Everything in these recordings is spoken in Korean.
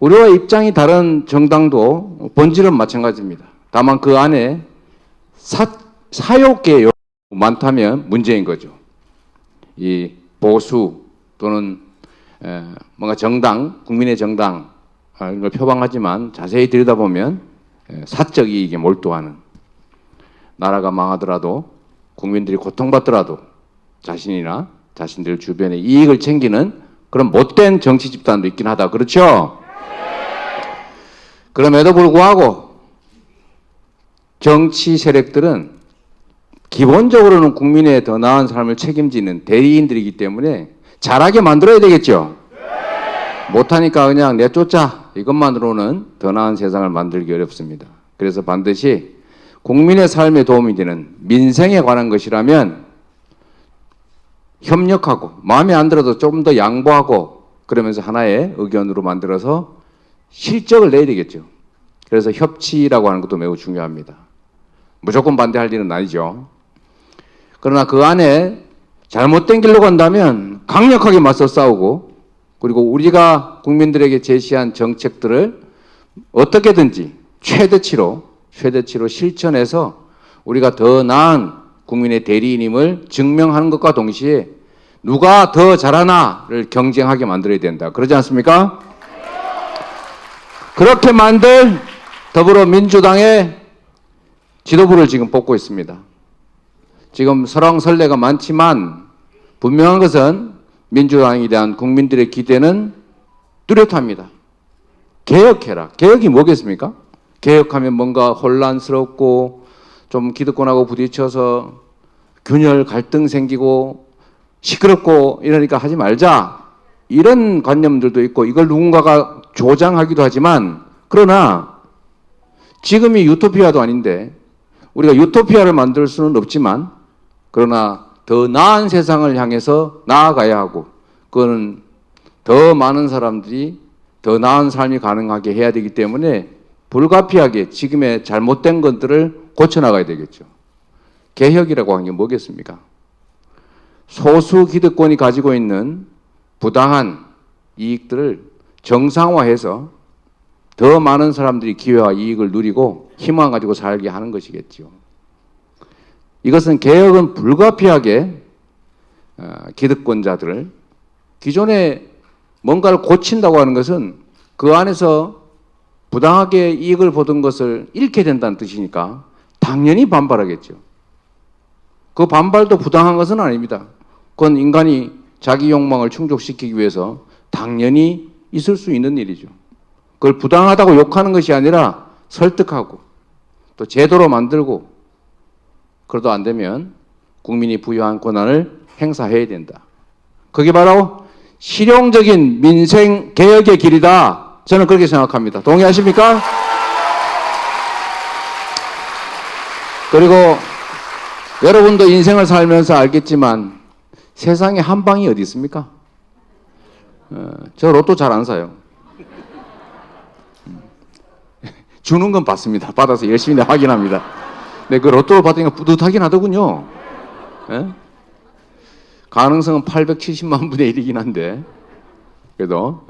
우리와 입장이 다른 정당도 본질은 마찬가지입니다. 다만 그 안에 사욕계가 많다면 문제인 거죠. 이 보수 또는 뭔가 정당, 국민의 정당 이런 걸 표방하지만 자세히 들여다보면 사적 이익에 몰두하는, 나라가 망하더라도 국민들이 고통받더라도 자신이나 자신들 주변의 이익을 챙기는 그런 못된 정치 집단도 있긴 하다. 그렇죠? 그럼에도 불구하고 정치 세력들은 기본적으로는 국민의 더 나은 삶을 책임지는 대리인들이기 때문에 잘하게 만들어야 되겠죠. 못하니까 그냥 내쫓자, 이것만으로는 더 나은 세상을 만들기 어렵습니다. 그래서 반드시 국민의 삶에 도움이 되는 민생에 관한 것이라면 협력하고 마음에 안 들어도 좀 더 양보하고 그러면서 하나의 의견으로 만들어서 실적을 내야 되겠죠. 그래서 협치라고 하는 것도 매우 중요합니다. 무조건 반대할 일은 아니죠. 그러나 그 안에 잘못된 길로 간다면 강력하게 맞서 싸우고, 그리고 우리가 국민들에게 제시한 정책들을 어떻게든지 최대치로 실천해서 우리가 더 나은 국민의 대리인임을 증명하는 것과 동시에 누가 더 잘하나를 경쟁하게 만들어야 된다. 그러지 않습니까? 그렇게 만들 더불어민주당의 지도부를 지금 뽑고 있습니다. 지금 설왕설래가 많지만 분명한 것은 민주당에 대한 국민들의 기대는 뚜렷합니다. 개혁해라. 개혁이 뭐겠습니까? 개혁하면 뭔가 혼란스럽고 좀 기득권하고 부딪혀서 균열, 갈등 생기고 시끄럽고 이러니까 하지 말자. 이런 관념들도 있고 이걸 누군가가 조장하기도 하지만, 그러나 지금이 유토피아도 아닌데 우리가 유토피아를 만들 수는 없지만, 그러나 더 나은 세상을 향해서 나아가야 하고, 그거는 더 많은 사람들이 더 나은 삶이 가능하게 해야 되기 때문에 불가피하게 지금의 잘못된 것들을 고쳐나가야 되겠죠. 개혁이라고 하는 게 뭐겠습니까? 소수 기득권이 가지고 있는 부당한 이익들을 정상화해서 더 많은 사람들이 기회와 이익을 누리고 희망 가지고 살게 하는 것이겠죠. 이것은 개혁은 불가피하게 기득권자들을, 기존에 뭔가를 고친다고 하는 것은 그 안에서 부당하게 이익을 보던 것을 잃게 된다는 뜻이니까 당연히 반발하겠죠. 그 반발도 부당한 것은 아닙니다. 그건 인간이 자기 욕망을 충족시키기 위해서 당연히 있을 수 있는 일이죠. 그걸 부당하다고 욕하는 것이 아니라 설득하고 또 제도로 만들고, 그래도 안 되면 국민이 부여한 권한을 행사해야 된다. 그게 바로 실용적인 민생 개혁의 길이다. 저는 그렇게 생각합니다. 동의하십니까? 그리고 여러분도 인생을 살면서 알겠지만 세상에 한 방이 어디 있습니까? 저 로또 잘 안 사요. 주는 건 받습니다. 받아서 열심히 확인합니다. 근데 그 로또를 받으니까 뿌듯하긴 하더군요. 예? 가능성은 870만 분의 1이긴 한데, 그래도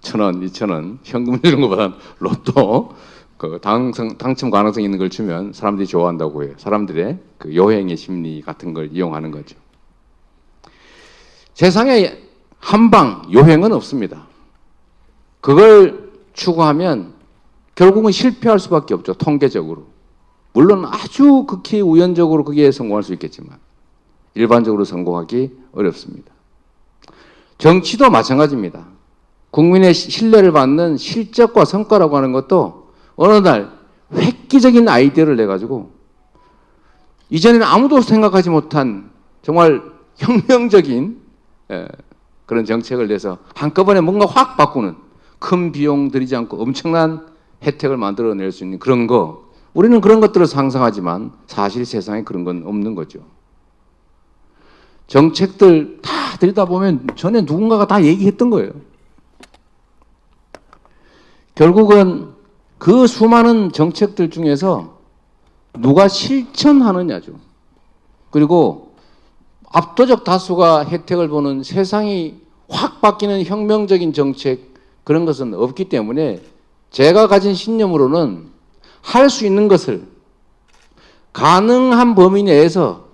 1,000원, 2,000원 현금 주는 것보다는 로또 그 당첨 가능성 있는 걸 주면 사람들이 좋아한다고 해요. 사람들의 그 요행의 심리 같은 걸 이용하는 거죠. 세상에 한방 요행은 없습니다. 그걸 추구하면 결국은 실패할 수밖에 없죠. 통계적으로. 물론 아주 극히 우연적으로 그게 성공할 수 있겠지만 일반적으로 성공하기 어렵습니다. 정치도 마찬가지입니다. 국민의 신뢰를 받는 실적과 성과라고 하는 것도 어느 날 획기적인 아이디어를 내가지고 이전에는 아무도 생각하지 못한 정말 혁명적인 그런 정책을 내서 한꺼번에 뭔가 확 바꾸는, 큰 비용 들이지 않고 엄청난 혜택을 만들어낼 수 있는 그런 거, 우리는 그런 것들을 상상하지만 사실 세상에 그런 건 없는 거죠. 정책들 다 들여다보면 전에 누군가가 다 얘기했던 거예요. 결국은 그 수많은 정책들 중에서 누가 실천하느냐죠. 그리고 압도적 다수가 혜택을 보는 세상이 확 바뀌는 혁명적인 정책, 그런 것은 없기 때문에 제가 가진 신념으로는 할 수 있는 것을 가능한 범위 내에서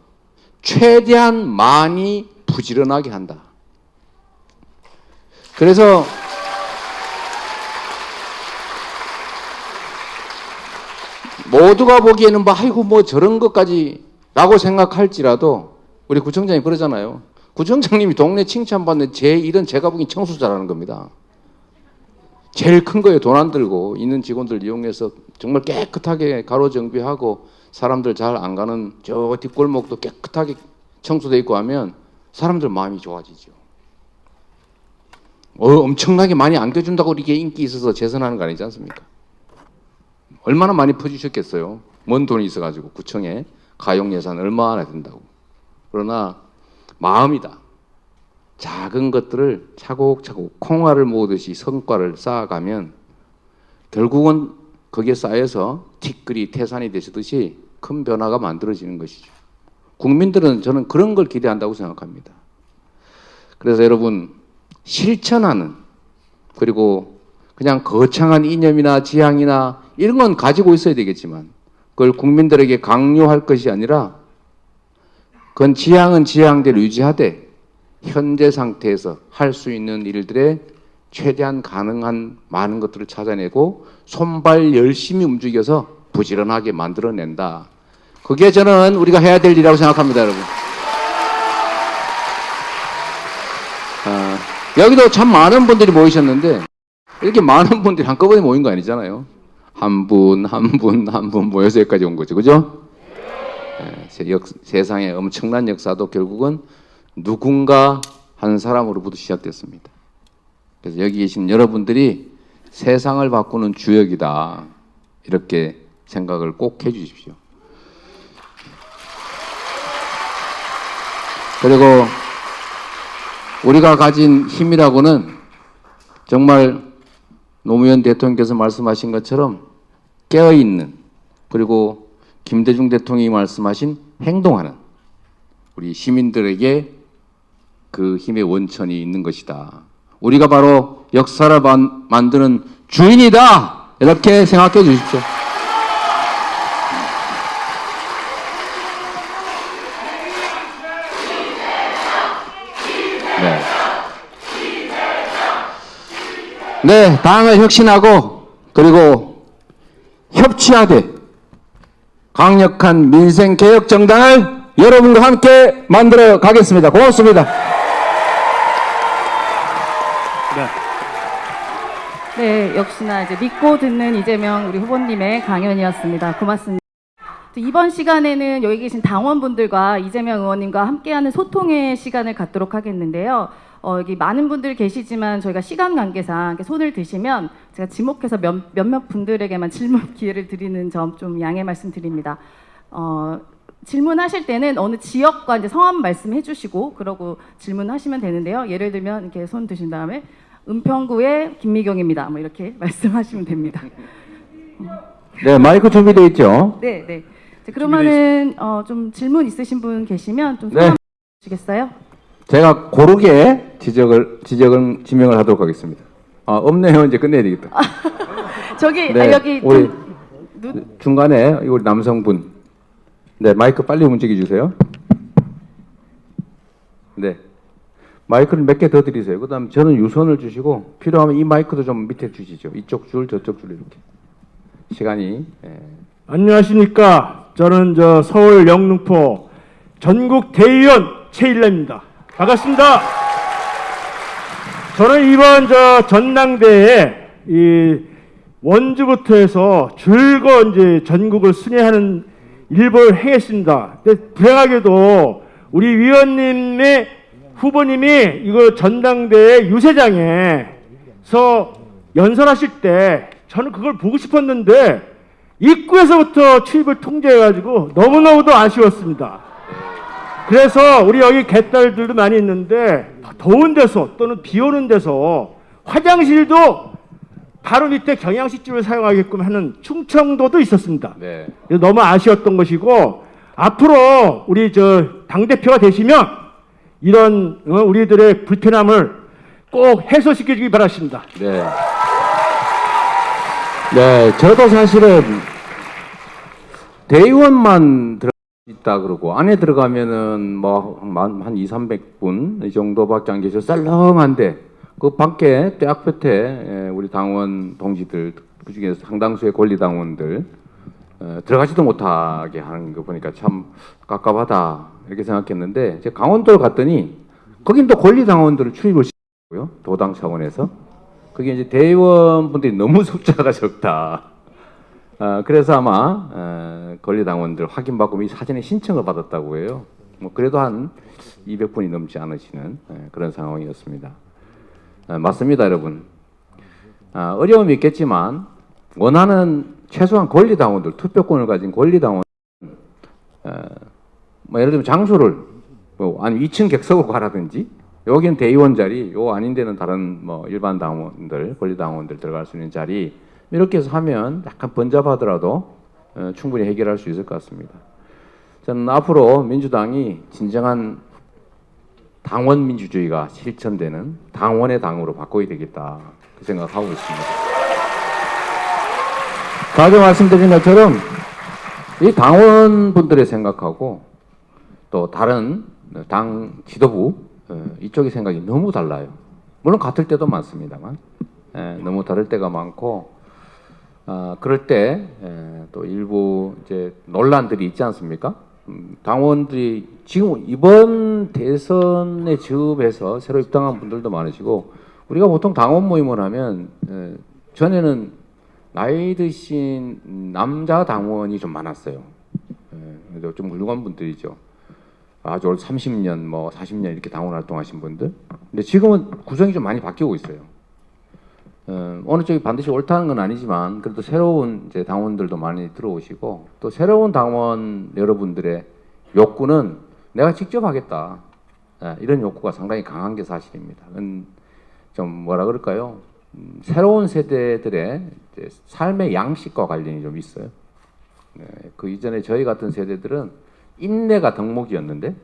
최대한 많이 부지런하게 한다. 그래서 모두가 보기에는 뭐 아이고 뭐 저런 것까지 라고 생각할지라도 우리 구청장이 그러잖아요. 구청장님이 동네 칭찬받는 제 일은 제가 보기엔 청소 잘하는 겁니다. 제일 큰 거예요. 돈 안 들고 있는 직원들 이용해서 정말 깨끗하게 가로 정비하고 사람들 잘 안 가는 저 뒷골목도 깨끗하게 청소돼 있고 하면 사람들 마음이 좋아지죠. 엄청나게 많이 안겨준다고 이렇게 인기 있어서 재선하는 거 아니지 않습니까? 얼마나 많이 퍼주셨겠어요. 뭔 돈이 있어가지고 구청에 가용 예산 얼마나 된다고. 그러나 마음이다. 작은 것들을 차곡차곡 콩알을 모으듯이 성과를 쌓아가면 결국은 거기에 쌓여서 티끌이 태산이 되시듯이 큰 변화가 만들어지는 것이죠. 국민들은 저는 그런 걸 기대한다고 생각합니다. 그래서 여러분 실천하는 그리고 그냥 거창한 이념이나 지향이나 이런 건 가지고 있어야 되겠지만 그걸 국민들에게 강요할 것이 아니라 그건 지향은 지향대로 유지하되 현재 상태에서 할 수 있는 일들에 최대한 가능한 많은 것들을 찾아내고 손발 열심히 움직여서 부지런하게 만들어낸다. 그게 저는 우리가 해야 될 일이라고 생각합니다, 여러분. 여기도 참 많은 분들이 모이셨는데 이렇게 많은 분들이 한꺼번에 모인 거 아니잖아요. 한 분 모여서 여기까지 온 거죠. 그죠? 세상의 엄청난 역사도 결국은 누군가 한 사람으로부터 시작됐습니다. 그래서 여기 계신 여러분들이 세상을 바꾸는 주역이다. 이렇게 생각을 꼭 해주십시오. 그리고 우리가 가진 힘이라고는 정말 노무현 대통령께서 말씀하신 것처럼 깨어있는 그리고 김대중 대통령이 말씀하신 행동하는 우리 시민들에게 그 힘의 원천이 있는 것이다. 우리가 바로 역사를 만드는 주인이다. 이렇게 생각해 주십시오. 네, 당을 혁신하고 그리고 협치하되 강력한 민생개혁정당을 여러분과 함께 만들어 가겠습니다. 고맙습니다. 네, 역시나 이제 믿고 듣는 이재명 우리 후보님의 강연이었습니다. 고맙습니다. 이번 시간에는 여기 계신 당원분들과 이재명 의원님과 함께하는 소통의 시간을 갖도록 하겠는데요. 여기 많은 분들 계시지만 저희가 시간 관계상 손을 드시면 제가 지목해서 몇몇 분들에게만 질문 기회를 드리는 점 좀 양해 말씀드립니다. 질문하실 때는 어느 지역과 이제 성함 말씀해 주시고 그러고 질문하시면 되는데요. 예를 들면 이렇게 손 드신 다음에 은평구의 김미경입니다. 뭐 이렇게 말씀하시면 됩니다. 네, 마이크 준비되어 있죠? 네, 네. 그러면은 좀 질문 있으신 분 계시면 좀 손 주시겠어요? 제가 고르게 지명을 하도록 하겠습니다. 없네요. 이제 끝내야 되겠다. 저기 네, 여기 우리 중간에 우리 남성분. 네, 마이크 빨리 움직여 주세요. 네, 마이크를 몇 개 더 드리세요. 그다음 저는 유선을 주시고 필요하면 이 마이크도 좀 밑에 주시죠. 이쪽 줄, 저쪽 줄 이렇게. 시간이. 안녕하십니까. 저는 서울 영등포 전국 대의원 최일래입니다. 반갑습니다. 저는 이번 전당대회에 이 원주부터 해서 줄거 이제 전국을 순회하는 일벌 행했습니다. 근데 불행하게도 우리 위원님의 후보님이 이거 전당대회 유세장에서 연설하실 때 저는 그걸 보고 싶었는데 입구에서부터 출입을 통제해가지고 너무너무도 아쉬웠습니다. 그래서 우리 여기 개딸들도 많이 있는데 더운 데서 또는 비 오는 데서 화장실도 바로 밑에 경양식집을 사용하게끔 하는 충청도도 있었습니다. 네. 너무 아쉬웠던 것이고 앞으로 우리 당대표가 되시면 이런 우리들의 불편함을 꼭 해소시켜주기 바랍니다. 네. 네, 저도 사실은 대의원만 있다 그러고 안에 들어가면은 뭐 한 2, 300분 이 정도밖에 안 계셔 썰렁한데 그 밖에 떼학볕에 우리 당원 동지들 그중에 상당수의 권리 당원들 들어가지도 못하게 하는 거 보니까 참 깝깝하다 이렇게 생각했는데 제가 강원도를 갔더니 거긴 또 권리 당원들을 출입을 시키고요 도당 차원에서 그게 이제 대의원분들이 너무 숫자가 적다. 그래서 아마 권리당원들 확인받고 이 사전에 신청을 받았다고 해요. 뭐 그래도 한 200분이 넘지 않으시는 그런 상황이었습니다. 맞습니다, 여러분. 어려움이 있겠지만 원하는 최소한 권리당원들, 투표권을 가진 권리당원, 뭐 예를 들면 장소를 아니 2층 객석으로 가라든지 여기는 대의원 자리, 요 아닌 데는 다른 뭐 일반 당원들, 권리당원들 들어갈 수 있는 자리. 이렇게 해서 하면 약간 번잡하더라도 충분히 해결할 수 있을 것 같습니다. 저는 앞으로 민주당이 진정한 당원 민주주의가 실천되는 당원의 당으로 바꿔야 되겠다 그 생각하고 있습니다. 가장 말씀드린 것처럼 이 당원분들의 생각하고 또 다른 당 지도부 이쪽의 생각이 너무 달라요. 물론 같을 때도 많습니다만 너무 다를 때가 많고 그럴 때 또 일부 이제 논란들이 있지 않습니까? 당원들이 지금 이번 대선에 지읍해서 새로 입당한 분들도 많으시고 우리가 보통 당원 모임을 하면 전에는 나이 드신 남자 당원이 좀 많았어요. 근데 좀 훌륭한 분들이죠. 아주 30년, 뭐 40년 이렇게 당원 활동하신 분들. 근데 지금은 구성이 좀 많이 바뀌고 있어요. 어느 쪽이 반드시 옳다는 건 아니지만 그래도 새로운 이제 당원들도 많이 들어오시고 또 새로운 당원 여러분들의 욕구는 내가 직접 하겠다 이런 욕구가 상당히 강한 게 사실입니다. 좀 뭐라 그럴까요? 새로운 세대들의 이제 삶의 양식과 관련이 좀 있어요. 그 이전에 저희 같은 세대들은 인내가 덕목이었는데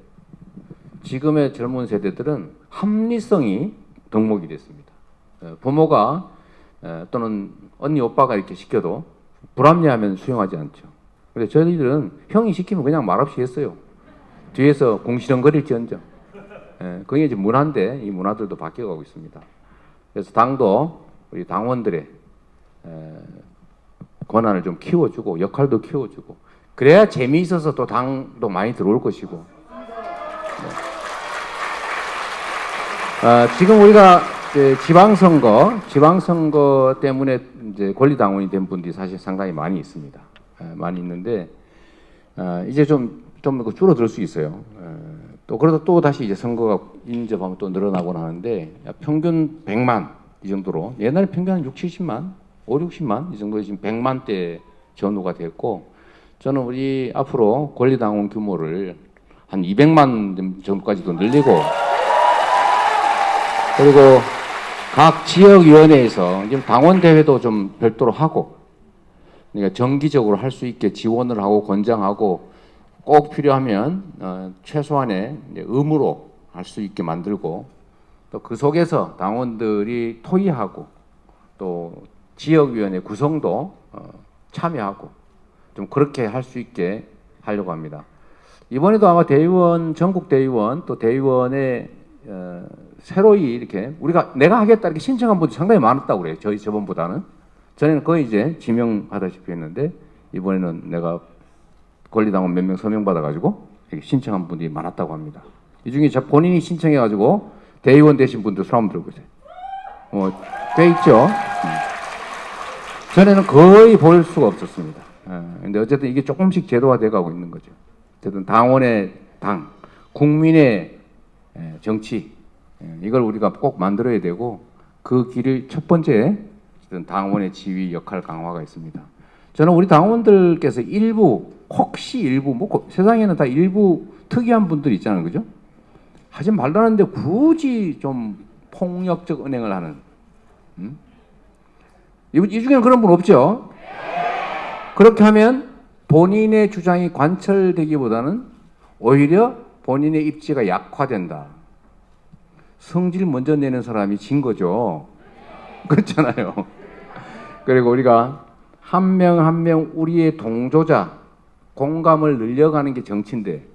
지금의 젊은 세대들은 합리성이 덕목이 됐습니다. 부모가 또는 언니 오빠가 이렇게 시켜도 불합리하면 수용하지 않죠. 근데 저희들은 형이 시키면 그냥 말없이 했어요. 뒤에서 공시렁거릴지언정. 그게 이제 문화인데 이 문화들도 바뀌어가고 있습니다. 그래서 당도 우리 당원들의 권한을 좀 키워주고 역할도 키워주고 그래야 재미있어서 또 당도 많이 들어올 것이고. 지금 우리가 지방선거 때문에 이제 권리당원이 된 분들이 사실 상당히 많이 있습니다. 많이 있는데 이제 좀 줄어들 수 있어요. 또 그래도 또 다시 이제 선거가 인접하면 또 늘어나곤 하는데 평균 100만 이 정도로 옛날에 평균 한 6, 70만, 5, 60만 이 정도 지금 100만대 전후가 됐고 저는 우리 앞으로 권리당원 규모를 한 200만 정도까지도 늘리고 그리고 각 지역위원회에서 지금 당원대회도 좀 별도로 하고 그러니까 정기적으로 할 수 있게 지원을 하고 권장하고 꼭 필요하면 최소한의 의무로 할 수 있게 만들고 또 그 속에서 당원들이 토의하고 또 지역위원회 구성도 참여하고 좀 그렇게 할 수 있게 하려고 합니다. 이번에도 아마 대의원, 전국 대의원 또 대의원의 새로이 이렇게 내가 하겠다 이렇게 신청한 분들이 상당히 많았다고 그래요. 저번보다는. 전에는 거의 이제 지명하다시피 했는데 이번에는 내가 권리당원 몇 명 서명 받아가지고 신청한 분들이 많았다고 합니다. 이 중에 본인이 신청해가지고 대의원 되신 분들 손 한번 들어보세요. 꽤 있죠. 전에는 거의 볼 수가 없었습니다. 근데 어쨌든 이게 조금씩 제도화 돼가고 있는 거죠. 어쨌든 당원의 당, 국민의 정치 이걸 우리가 꼭 만들어야 되고 그 길을 첫 번째 당원의 지위 역할 강화가 있습니다. 저는 우리 당원들께서 혹시 일부 세상에는 다 일부 특이한 분들이 있잖아요, 그죠? 하지 말라는데 굳이 좀 폭력적 은행을 하는 이 중에는 그런 분 없죠? 그렇게 하면 본인의 주장이 관철되기보다는 오히려 본인의 입지가 약화된다. 성질 먼저 내는 사람이 진 거죠. 그렇잖아요. 그리고 우리가 한 명 한 명 우리의 동조자, 공감을 늘려가는 게 정치인데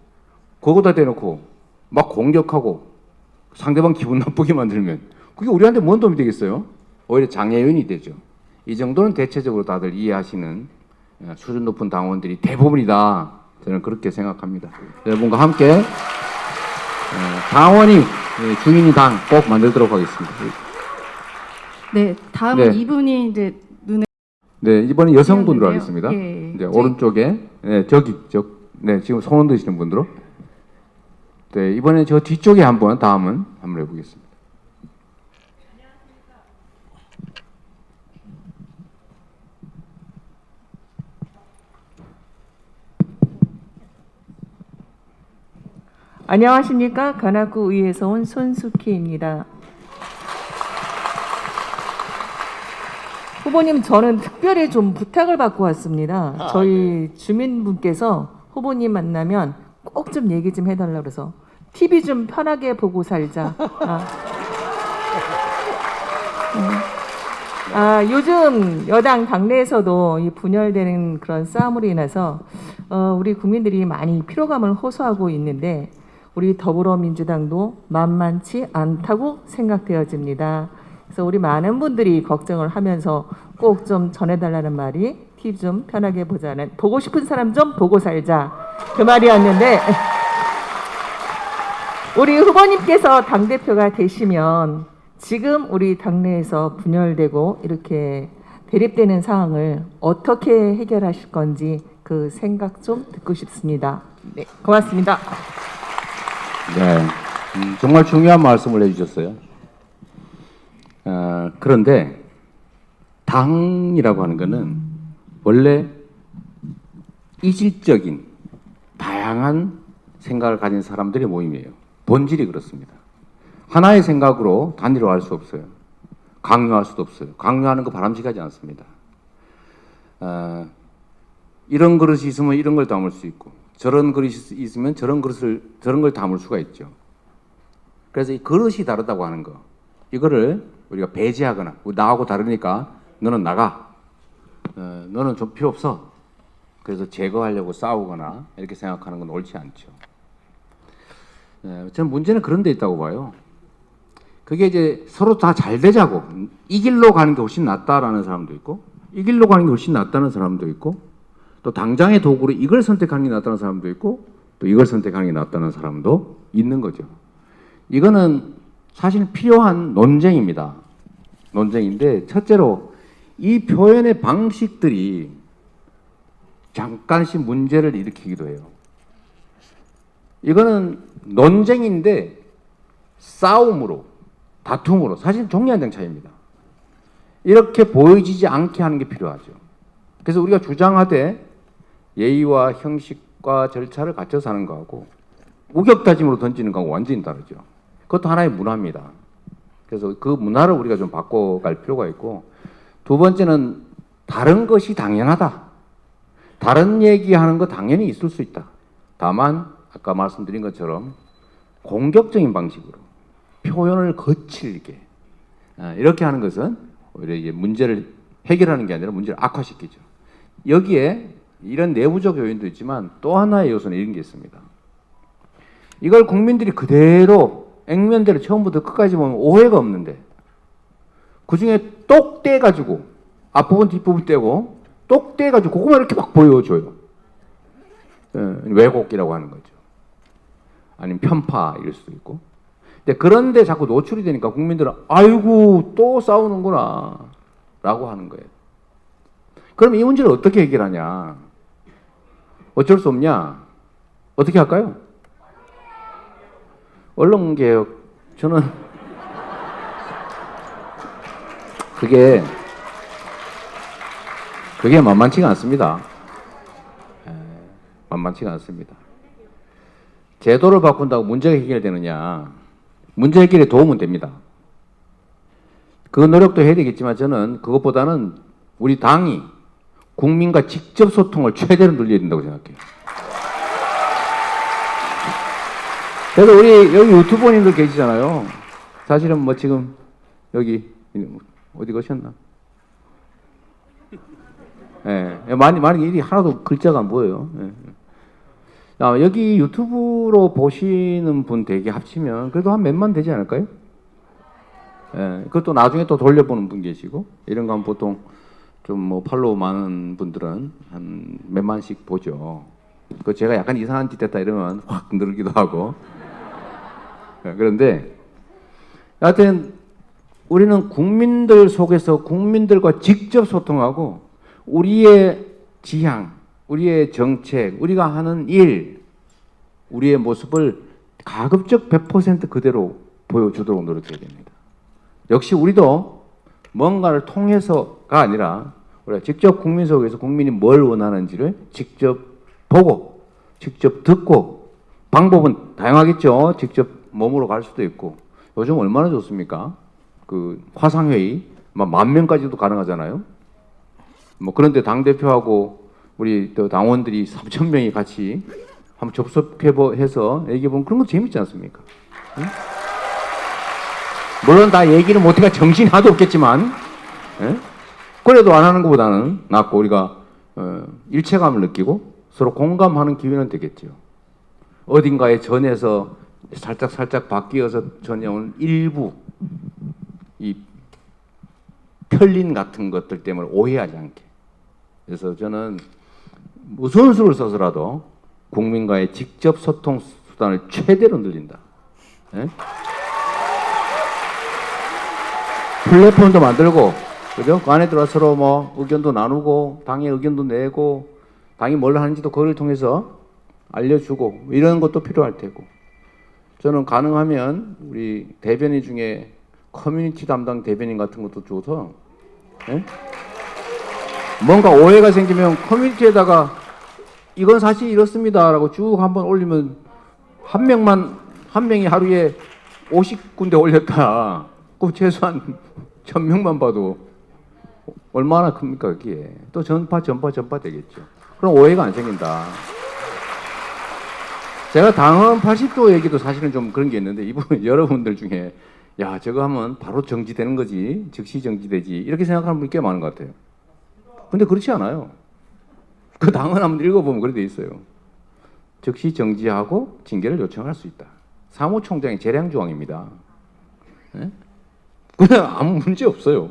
그거다 대놓고 막 공격하고 상대방 기분 나쁘게 만들면 그게 우리한테 뭔 도움이 되겠어요? 오히려 장애인이 되죠. 이 정도는 대체적으로 다들 이해하시는 수준 높은 당원들이 대부분이다. 저는 그렇게 생각합니다. 여러분과 함께 당원이 주인이 당 꼭 만들도록 하겠습니다. 네, 다음은 네. 이분이 이제 눈에 네, 이번엔 여성분으로 띄었는데요. 하겠습니다. 예, 이제 저희- 오른쪽에 네, 지금 손 흔드시는 분으로. 네, 이번에 저 뒤쪽에 다음은 한번 해보겠습니다. 안녕하십니까. 관악구 의회에서 온 손숙희입니다. 후보님, 저는 특별히 좀 부탁을 받고 왔습니다. 저희 주민분께서 후보님 만나면 꼭 좀 얘기 좀 해달라고 그래서 TV 좀 편하게 보고 살자. 요즘 여당 당내에서도 이 분열되는 그런 싸움으로 인해서 우리 국민들이 많이 피로감을 호소하고 있는데 우리 더불어민주당도 만만치 않다고 생각되어집니다. 그래서 우리 많은 분들이 걱정을 하면서 꼭 좀 전해달라는 말이 TV 좀 편하게 보자는 보고 싶은 사람 좀 보고 살자 그 말이었는데 우리 후보님께서 당대표가 되시면 지금 우리 당내에서 분열되고 이렇게 대립되는 상황을 어떻게 해결하실 건지 그 생각 좀 듣고 싶습니다. 네, 고맙습니다. 네, 정말 중요한 말씀을 해주셨어요. 그런데 당이라고 하는 것은 원래 이질적인 다양한 생각을 가진 사람들의 모임이에요. 본질이 그렇습니다. 하나의 생각으로 단일화 할 수 없어요. 강요할 수도 없어요. 강요하는 거 바람직하지 않습니다. 이런 그릇이 있으면 이런 걸 담을 수 있고 저런 그릇이 있으면 저런 걸 담을 수가 있죠. 그래서 이 그릇이 다르다고 하는 거 이거를 우리가 배제하거나 나하고 다르니까 너는 나가 너는 좀 필요 없어 그래서 제거하려고 싸우거나 이렇게 생각하는 건 옳지 않죠. 저는 문제는 그런 데 있다고 봐요. 그게 이제 서로 다 잘 되자고 이 길로 가는 게 훨씬 낫다라는 사람도 있고 이 길로 가는 게 훨씬 낫다는 사람도 있고 또 당장의 도구로 이걸 선택하는 게 낫다는 사람도 있고 또 이걸 선택하는 게 낫다는 사람도 있는 거죠. 이거는 사실 필요한 논쟁입니다. 논쟁인데 첫째로 이 표현의 방식들이 잠깐씩 문제를 일으키기도 해요. 이거는 논쟁인데 싸움으로 다툼으로 사실 종이 한 장 차이입니다. 이렇게 보여지지 않게 하는 게 필요하죠. 그래서 우리가 주장하되 예의와 형식과 절차를 갖춰서 하는 거하고 우격다짐으로 던지는 거하고 완전히 다르죠. 그것도 하나의 문화입니다. 그래서 그 문화를 우리가 좀 바꿔갈 필요가 있고 두 번째는 다른 것이 당연하다. 다른 얘기하는 거 당연히 있을 수 있다. 다만 아까 말씀드린 것처럼 공격적인 방식으로 표현을 거칠게 이렇게 하는 것은 오히려 이제 문제를 해결하는 게 아니라 문제를 악화시키죠. 여기에 이런 내부적 요인도 있지만 또 하나의 요소는 이런 게 있습니다. 이걸 국민들이 그대로 액면대로 처음부터 끝까지 보면 오해가 없는데 그 중에 똑 떼가지고 앞부분 뒷부분 떼고 똑 떼가지고 그것만 이렇게 막 보여줘요. 왜곡이라고 하는 거죠. 아니면 편파 이럴 수도 있고. 근데 그런데 자꾸 노출이 되니까 국민들은 아이고 또 싸우는구나 라고 하는 거예요. 그럼 이 문제를 어떻게 해결하냐? 어쩔 수 없냐? 어떻게 할까요? 언론개혁 저는 그게 만만치가 않습니다. 만만치가 않습니다. 제도를 바꾼다고 문제가 해결되느냐? 문제 해결에 도움은 됩니다. 그 노력도 해야 되겠지만 저는 그것보다는 우리 당이 국민과 직접 소통을 최대로 늘려야 된다고 생각해요. 그래서 우리 여기 유튜버님들 계시잖아요. 사실은 뭐 지금 여기 어디 가셨나? 예, 많이 일이 하나도 글자가 안 보여요. 예. 여기 유튜브로 보시는 분 대개 합치면 그래도 한 몇만 되지 않을까요? 예, 그것도 나중에 또 돌려보는 분 계시고 이런 건 보통 좀 뭐 팔로우 많은 분들은 한 몇만씩 보죠. 그 제가 약간 이상한 짓 했다 이러면 확 늘기도 하고. 예, 그런데 하여튼 우리는 국민들 속에서 국민들과 직접 소통하고 우리의 지향, 우리의 정책, 우리가 하는 일, 우리의 모습을 가급적 100% 그대로 보여주도록 노력해야 됩니다. 역시 우리도 뭔가를 통해서가 아니라 우리가 직접 국민 속에서 국민이 뭘 원하는지를 직접 보고 직접 듣고 방법은 다양하겠죠. 직접 몸으로 갈 수도 있고 요즘 얼마나 좋습니까? 그 화상회의 10,000명까지도 가능하잖아요. 뭐 그런데 당대표하고 우리 또 당원들이 3,000명이 같이 한번 접속해서 얘기해보면 그런 거 재밌지 않습니까? 응? 물론 다 얘기는 못해가 정신이 하나도 없겠지만 예? 그래도 안 하는 것보다는 낫고 우리가 일체감을 느끼고 서로 공감하는 기회는 되겠죠. 어딘가에 전해서 살짝 바뀌어서 전해온 일부 이 편린 같은 것들 때문에 오해하지 않게. 그래서 저는 무슨 수를 써서라도 국민과의 직접 소통 수단을 최대로 늘린다. 예? 플랫폼도 만들고, 그죠? 그 안에 들어와 서로 뭐 의견도 나누고, 당의 의견도 내고, 당이 뭘 하는지도 그걸 통해서 알려주고, 이런 것도 필요할 테고. 저는 가능하면 우리 대변인 중에 커뮤니티 담당 대변인 같은 것도 줘서, 예? 뭔가 오해가 생기면 커뮤니티에다가 이건 사실 이렇습니다라고 쭉 한번 올리면 한 명이 하루에 50군데 올렸다. 그럼 최소한 1,000명만 봐도 얼마나 큽니까, 그게. 또 전파 되겠죠. 그럼 오해가 안 생긴다. 제가 당헌 80조 얘기도 사실은 좀 그런 게 있는데, 이분, 여러분들 중에, 야, 저거 하면 바로 정지되는 거지, 즉시 정지되지, 이렇게 생각하는 분이 꽤 많은 것 같아요. 근데 그렇지 않아요. 그 당헌 한번 읽어보면 그래 돼 있어요. 즉시 정지하고 징계를 요청할 수 있다. 사무총장의 재량 조항입니다. 네? 그냥 아무 문제 없어요.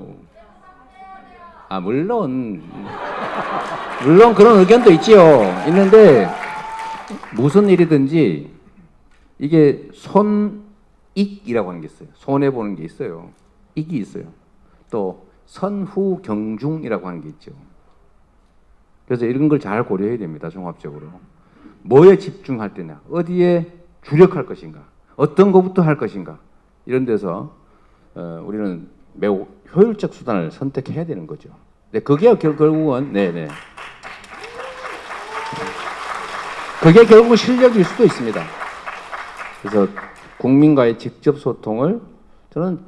물론 그런 의견도 있지요. 있는데 무슨 일이든지 이게 손익이라고 하는 게 있어요. 손해 보는 게 있어요. 익이 있어요. 또 선후경중이라고 하는 게 있죠. 그래서 이런 걸 잘 고려해야 됩니다. 종합적으로. 뭐에 집중할 때냐, 어디에 주력할 것인가, 어떤 것부터 할 것인가, 이런 데서 우리는 매우 효율적 수단을 선택해야 되는 거죠. 네, 그게 결국은 그게 결국은 실력일 수도 있습니다. 그래서 국민과의 직접 소통을 저는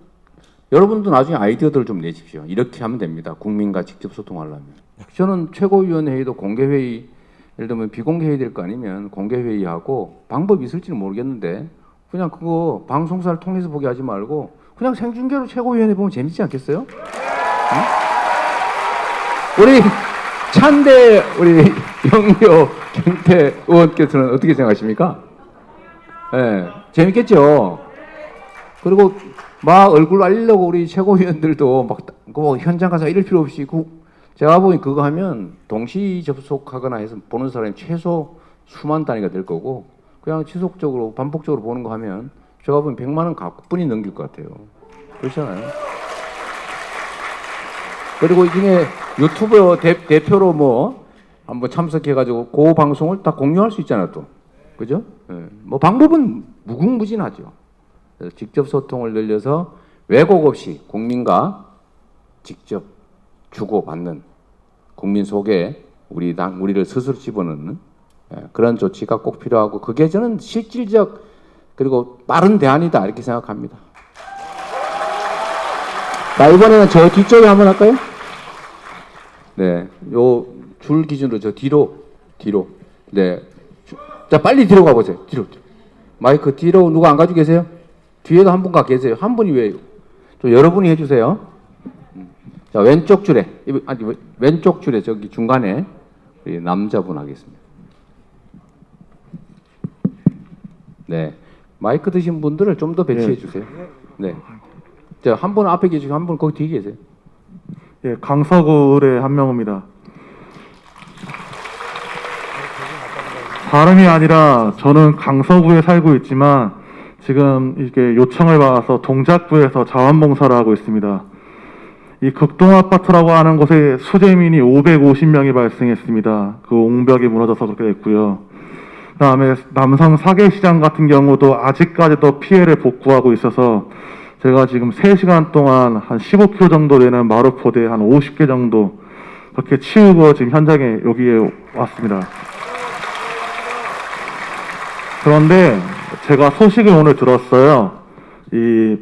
여러분도 나중에 아이디어들을 좀 내십시오. 이렇게 하면 됩니다. 국민과 직접 소통하려면. 저는 최고위원회의도 공개회의, 예를 들면 비공개회의 될 거 아니면 공개회의하고 방법이 있을지는 모르겠는데 그냥 그거 방송사를 통해서 보게 하지 말고 그냥 생중계로 최고위원회 보면 재밌지 않겠어요? 응? 우리 찬대 우리 영료 경태 의원께서는 어떻게 생각하십니까? 네, 재밌겠죠. 그리고 막 얼굴 알리려고 우리 최고위원들도 막 그 현장 가서 이럴 필요 없이 제가 보니 그거 하면 동시 접속하거나 해서 보는 사람이 최소 수만 단위가 될 거고 그냥 지속적으로 반복적으로 보는 거 하면 제가 보니 100만 원 가뿐히 넘길 것 같아요. 그렇잖아요. 그리고 이 중에 유튜브 대표로 뭐 한번 참석해가지고 그 방송을 다 공유할 수 있잖아요, 또. 그죠? 네. 뭐 방법은 무궁무진하죠. 그래서 직접 소통을 늘려서 왜곡 없이 국민과 직접 주고받는, 국민 속에 우리를 스스로 집어넣는 그런 조치가 꼭 필요하고 그게 저는 실질적 그리고 빠른 대안이다 이렇게 생각합니다. 자, 이번에는 저 뒤쪽에 한번 할까요? 네, 요 줄 기준으로 저 뒤로. 네, 자 빨리 뒤로 가보세요. 뒤로. 마이크 뒤로 누가 안 가지고 계세요? 뒤에도 한 분가 계세요. 한 분이 왜? 좀 여러분이 해주세요. 자, 왼쪽 줄에, 아니 왼쪽 줄에 저기 중간에 우리 남자분 하겠습니다. 네, 마이크 드신 분들을 좀 더 배치해 주세요. 네, 자, 한 분 앞에 계시고 한 분 거기 뒤에 계세요. 예, 강서구 의뢰 한명호입니다. 다름이 아니라 저는 강서구에 살고 있지만 지금 이게 요청을 받아서 동작구에서 자원봉사를 하고 있습니다. 이 극동아파트라고 하는 곳에 수재민이 550명이 발생했습니다. 그 옹벽이 무너져서 그렇게 됐고요. 그다음에 남성 사계시장 같은 경우도 아직까지도 피해를 복구하고 있어서 제가 지금 3시간 동안 한 15km 정도 되는 마루포대 한 50개 정도 그렇게 치우고 지금 현장에 여기에 왔습니다. 그런데 제가 소식을 오늘 들었어요. 이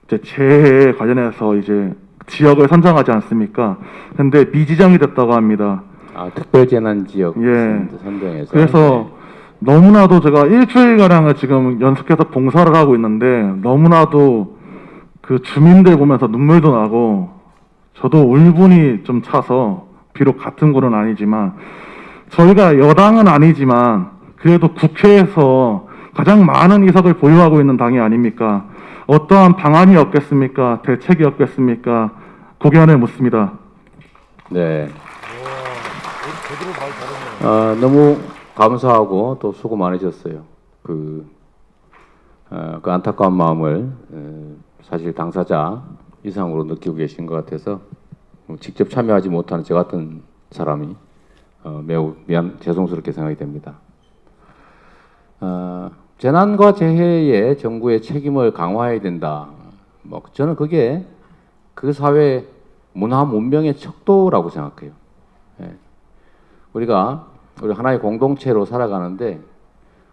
이제 재해에 관련해서 이제 지역을 선정하지 않습니까? 근데 미지정이 됐다고 합니다. 아, 특별재난지역 예. 선정해서. 그래서 너무나도 제가 일주일가량을 지금 연속해서 봉사를 하고 있는데 너무나도 그 주민들 보면서 눈물도 나고 저도 울분이 좀 차서 비록 같은 곳은 아니지만 저희가 여당은 아니지만 그래도 국회에서 가장 많은 의석을 보유하고 있는 당이 아닙니까? 어떠한 방안이 없겠습니까? 대책이 없겠습니까? 고견을 묻습니다. 네. 너무 감사하고 또 수고 많으셨어요. 그 안타까운 마음을 사실 당사자 이상으로 느끼고 계신 것 같아서 직접 참여하지 못하는 저 같은 사람이 매우 죄송스럽게 생각이 됩니다. 재난과 재해에 정부의 책임을 강화해야 된다. 뭐 저는 그게 그 사회 문화 문명의 척도라고 생각해요. 예. 우리 하나의 공동체로 살아가는데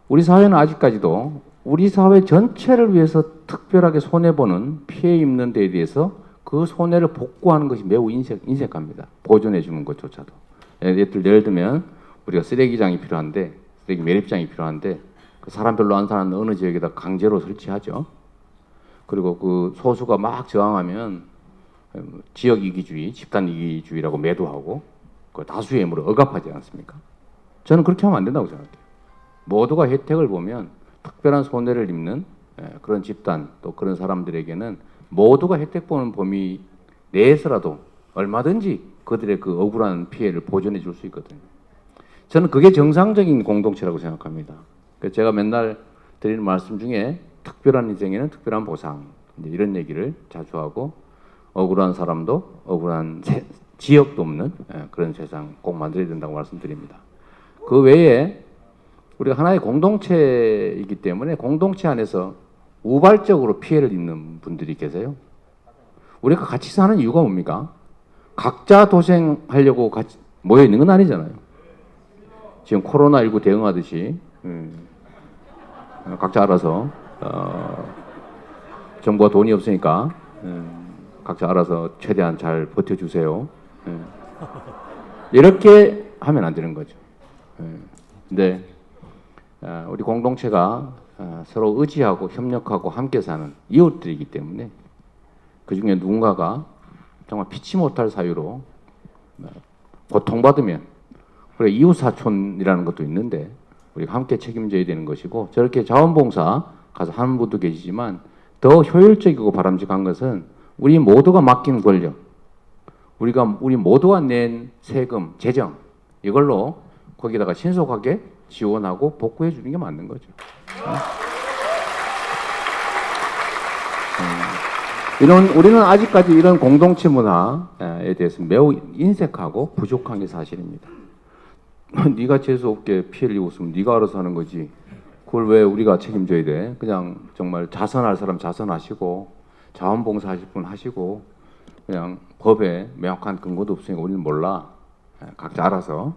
우리 사회는 아직까지도 우리 사회 전체를 위해서 특별하게 손해보는 피해 입는 데에 대해서 그 손해를 복구하는 것이 매우 인색합니다. 보존해 주는 것조차도. 예를 들면 우리가 쓰레기장이 필요한데 쓰레기 매립장이 필요한데 그 사람별로 안 사는 어느 지역에다 강제로 설치하죠. 그리고 그 소수가 막 저항하면 지역 이기주의, 집단 이기주의라고 매도하고 그 다수의 힘으로 억압하지 않습니까? 저는 그렇게 하면 안 된다고 생각해요. 모두가 혜택을 보면 특별한 손해를 입는 그런 집단 또 그런 사람들에게는 모두가 혜택 보는 범위 내에서라도 얼마든지 그들의 그 억울한 피해를 보전해 줄 수 있거든요. 저는 그게 정상적인 공동체라고 생각합니다. 그래서 제가 맨날 드리는 말씀 중에 특별한 인생에는 특별한 보상 이런 얘기를 자주 하고 억울한 사람도 억울한 지역도 없는 그런 세상 꼭 만들어야 된다고 말씀드립니다. 그 외에 우리가 하나의 공동체이기 때문에 공동체 안에서 우발적으로 피해를 입는 분들이 계세요. 우리가 같이 사는 이유가 뭡니까? 각자 도생하려고 같이 모여 있는 건 아니잖아요. 지금 코로나19 대응하듯이 각자 알아서 정부가 돈이 없으니까 각자 알아서 최대한 잘 버텨주세요. 이렇게 하면 안 되는 거죠. 근데 우리 공동체가 서로 의지하고 협력하고 함께 사는 이웃들이기 때문에 그 중에 누군가가 정말 피치 못할 사유로 고통받으면 우리 이웃사촌이라는 것도 있는데 우리가 함께 책임져야 되는 것이고 저렇게 자원봉사 가서 하는 분도 계시지만 더 효율적이고 바람직한 것은 우리 모두가 맡긴 권력, 우리 모두가 낸 세금, 재정 이걸로 거기다가 신속하게 지원하고 복구해 주는 게 맞는 거죠. 우리는 아직까지 이런 공동체 문화에 대해서 매우 인색하고 부족한 게 사실입니다. 네가 재수 없게 피해를 입었으면 네가 알아서 하는 거지. 그걸 왜 우리가 책임져야 돼? 그냥 정말 자선할 사람 자선하시고 자원봉사 하실 분 하시고 그냥 법에 명확한 근거도 없으니까 우리는 몰라. 각자 알아서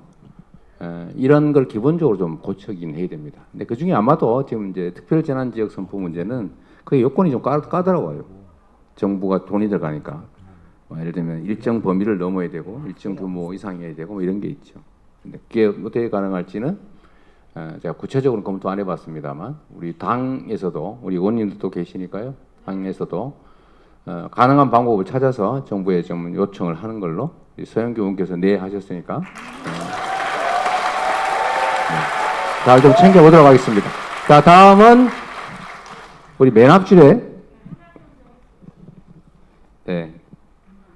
이런 걸 기본적으로 좀 고쳐긴 해야 됩니다. 근데 그 중에 아마도 지금 이제 특별재난지역 선포 문제는 그 요건이 좀 까다로워요. 정부가 돈이 들어가니까 예를 들면 일정 범위를 넘어야 되고 일정 규모 이상이어야 되고 뭐 이런 게 있죠. 근데 그게 어떻게 가능할지는 제가 구체적으로 검토 안 해봤습니다만 우리 당에서도 우리 의원님들도 계시니까요. 당에서도 가능한 방법을 찾아서 정부에 좀 요청을 하는 걸로 서영교 의원께서 네 하셨으니까 잘 좀 챙겨보도록 하겠습니다. 자, 다음은 우리 맨 앞줄에 네.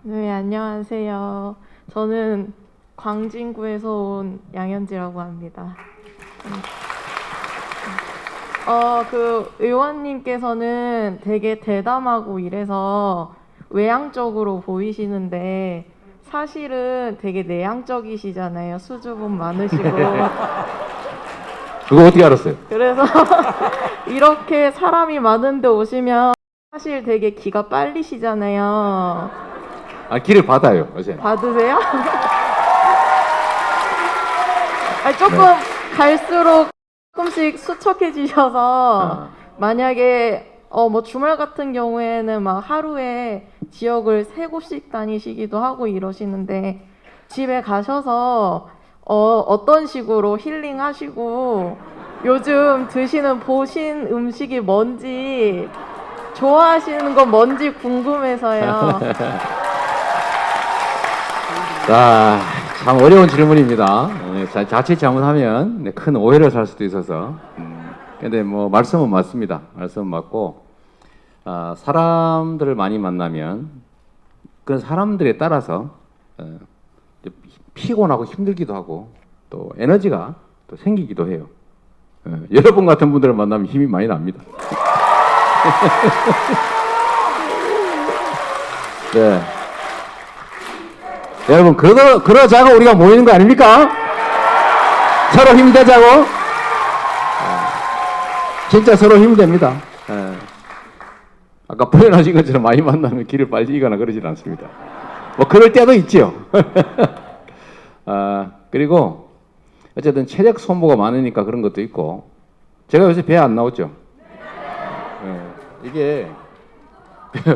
네, 안녕하세요. 저는 광진구에서 온 양현지라고 합니다. 의원님께서는 되게 대담하고 이래서 외향적으로 보이시는데 사실은 되게 내향적이시잖아요. 수줍음 많으시고. 그거 어떻게 알았어요? 그래서 이렇게 사람이 많은데 오시면 사실 되게 기가 빨리시잖아요. 길을 받아요, 어제. 받으세요? 아니, 조금 네. 갈수록 조금씩 수척해지셔서 만약에 뭐 주말 같은 경우에는 막 하루에 지역을 3곳씩 다니시기도 하고 이러시는데 집에 가셔서 어떤 식으로 힐링하시고 요즘 보신 음식이 뭔지 좋아하시는 건 뭔지 궁금해서요. 자, 참 어려운 질문입니다. 자칫 잘못하면 큰 오해를 살 수도 있어서. 근데 뭐 말씀은 맞습니다. 말씀은 맞고, 사람들을 많이 만나면 그 사람들에 따라서 피곤하고 힘들기도 하고 또 에너지가 또 생기기도 해요. 여러분 같은 분들을 만나면 힘이 많이 납니다. 네. 여러분, 그러자고 우리가 모이는 거 아닙니까? 서로 힘내자고. 진짜 서로 힘됩니다. 아까 표현하신 것처럼 많이 만나면 길을 빨리거나 그러진 않습니다. 뭐 그럴 때도 있죠. 그리고 어쨌든 체력 소모가 많으니까 그런 것도 있고, 제가 요새 배 안 나오죠. 이게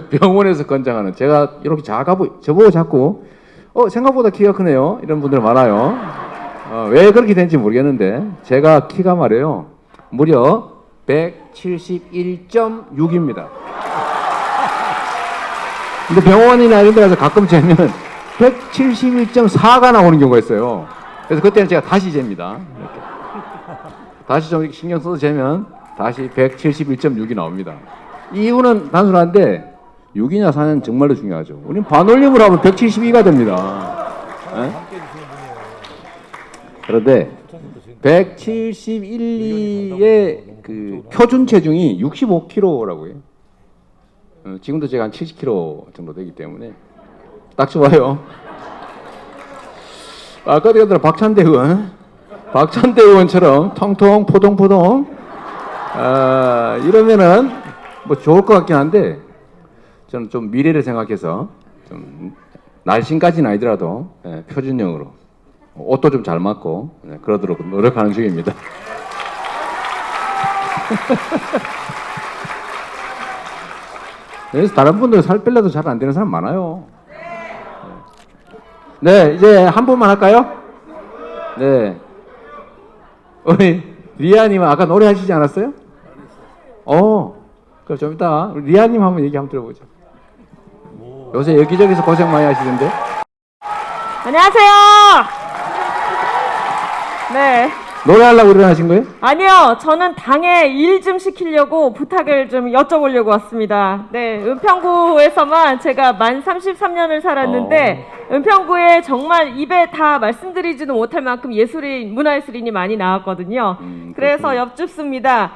병원에서 권장하는, 제가 이렇게 저보고 자꾸 생각보다 키가 크네요 이런 분들 많아요. 왜 그렇게 된지 모르겠는데 제가 키가 말이에요 무려 171.6입니다. 근데 병원이나 이런 데 가서 가끔 재면 171.4가 나오는 경우가 있어요. 그래서 그때는 제가 다시 잽니다. 이렇게. 다시 좀 신경 써서 재면 다시 171.6이 나옵니다. 이유는 단순한데 6이냐 4는 정말로 중요하죠. 우리는 반올림을 하면 172가 됩니다. 그런데 171의 그 표준 체중이 65kg라고 해요. 지금도 제가 한 70kg 정도 되기 때문에 딱 좋아요. 아까 내가 박찬대 의원처럼 통통 포동포동 이러면은 뭐 좋을 것 같긴 한데 저는 좀 미래를 생각해서 좀 날씬까지는 아니더라도 표준형으로 옷도 좀 잘 맞고 그러도록 노력하는 중입니다. 그래서 다른 분들 살 빼려도 잘 안 되는 사람 많아요. 네, 이제 한 분만 할까요? 네. 우리 리아님 아까 노래 하시지 않았어요? 그럼 좀 이따 리아님 한번 얘기 한번 들어보죠. 요새 여기저기서 고생 많이 하시던데? 안녕하세요. 네. 노래하려고 일어나신 거예요? 아니요. 저는 당에 일 좀 시키려고 부탁을 좀 여쭤보려고 왔습니다. 네. 은평구에서만 제가 만 33년을 살았는데 은평구에 정말 입에 다 말씀드리지는 못할 만큼 문화예술인이 많이 나왔거든요. 그래서 여쭙습니다.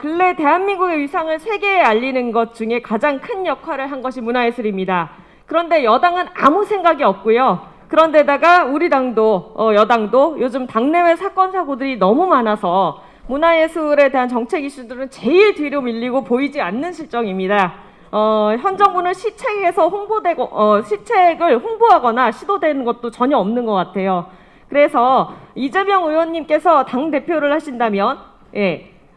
근래 대한민국의 위상을 세계에 알리는 것 중에 가장 큰 역할을 한 것이 문화예술입니다. 그런데 여당은 아무 생각이 없고요. 그런데다가 우리 당도, 여당도 요즘 당내외 사건 사고들이 너무 많아서 문화예술에 대한 정책 이슈들은 제일 뒤로 밀리고 보이지 않는 실정입니다. 현 정부는 시책에서 시책을 홍보하거나 시도되는 것도 전혀 없는 것 같아요. 그래서 이재명 의원님께서 당대표를 하신다면,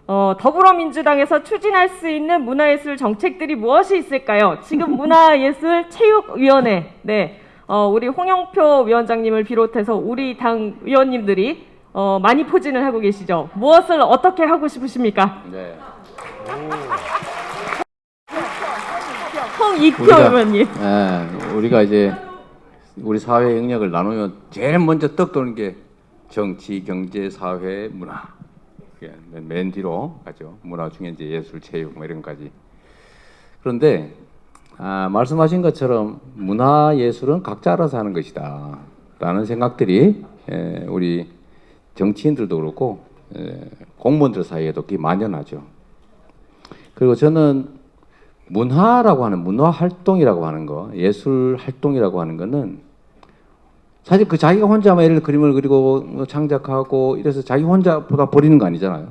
더불어민주당에서 추진할 수 있는 문화예술 정책들이 무엇이 있을까요? 지금 문화예술체육위원회, 우리 홍영표 위원장님을 비롯해서 우리 당 의원님들이 많이 포진을 하고 계시죠. 무엇을 어떻게 하고 싶으십니까? 네. 홍익표 우리가- 의원님. 우리가 이제 우리 사회 영역을 나누면 제일 먼저 떡 도는 게 정치, 경제, 사회, 문화. 맨 뒤로 가죠. 문화 중에 이제 예술, 체육 뭐 이런 까지. 그런데 말씀하신 것처럼 문화 예술은 각자 알아서 하는 것이다 라는 생각들이 우리 정치인들도 그렇고 공무원들 사이에도 그게 만연하죠. 그리고 저는 문화라고 하는 문화 활동이라고 하는 거, 예술 활동이라고 하는 거는 사실 그 자기가 혼자 뭐 예를 들어 그림을 그리고 뭐 창작하고 이래서 자기 혼자보다 버리는 거 아니잖아요.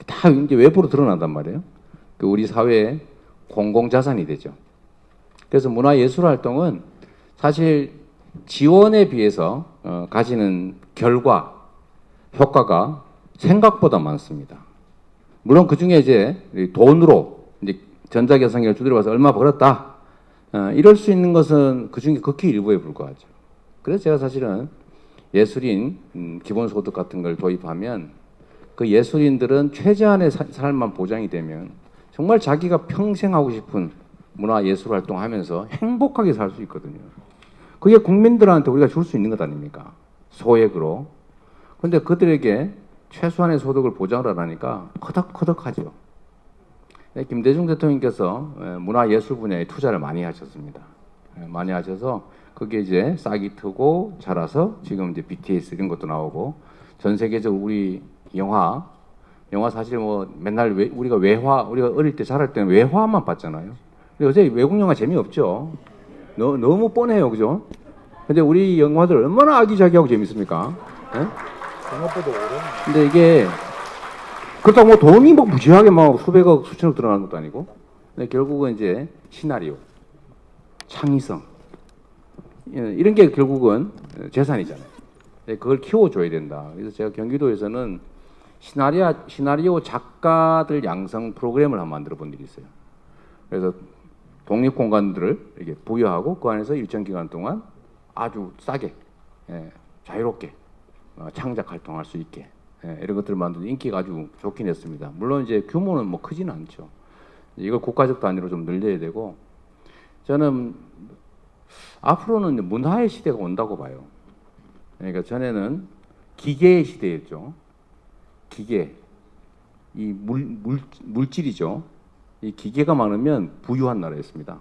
다 이제 외부로 드러난단 말이에요. 그 우리 사회의 공공 자산이 되죠. 그래서 문화 예술 활동은 사실 지원에 비해서 가지는 결과, 효과가 생각보다 많습니다. 물론 그 중에 이제 돈으로 이제 전자계산기를 두드려 봐서 얼마 벌었다. 이럴 수 있는 것은 그 중에 극히 일부에 불과하죠. 그래서 제가 사실은 예술인 기본소득 같은 걸 도입하면 그 예술인들은 최저한의 삶만 보장이 되면 정말 자기가 평생 하고 싶은 문화 예술 활동하면서 행복하게 살 수 있거든요. 그게 국민들한테 우리가 줄 수 있는 것 아닙니까? 소액으로. 그런데 그들에게 최소한의 소득을 보장을 하니까 커덕커덕하죠. 김대중 대통령께서 문화예술 분야에 투자를 많이 하셨습니다. 많이 하셔서 그게 이제 싹이 트고 자라서 지금 이제 BTS 이런 것도 나오고 전 세계적으로 우리 영화 사실 뭐 맨날 우리가 우리가 어릴 때 자랄 때는 외화만 봤잖아요. 근데 요새 외국 영화 재미없죠. 너무 뻔해요, 그죠? 근데 우리 영화들 얼마나 아기자기하고 재밌습니까? 생각보다 오래. 근데 이게 그렇다고 뭐 돈이 뭐 무지하게 막 수백억 수천억 들어가는 것도 아니고, 근데 결국은 이제 시나리오, 창의성 이런 게 결국은 재산이잖아요. 그걸 키워줘야 된다. 그래서 제가 경기도에서는 시나리오 작가들 양성 프로그램을 한번 만들어 본 일이 있어요. 그래서 독립 공간들을 이렇게 부여하고 그 안에서 일정 기간 동안 아주 싸게 자유롭게 창작 활동할 수 있게 이런 것들을 만들어 인기가 아주 좋긴 했습니다. 물론 이제 규모는 뭐 크지는 않죠. 이걸 국가적 단위로 좀 늘려야 되고, 저는 앞으로는 문화의 시대가 온다고 봐요. 그러니까 전에는 기계의 시대였죠. 기계, 이 물질이죠. 이 기계가 많으면 부유한 나라였습니다.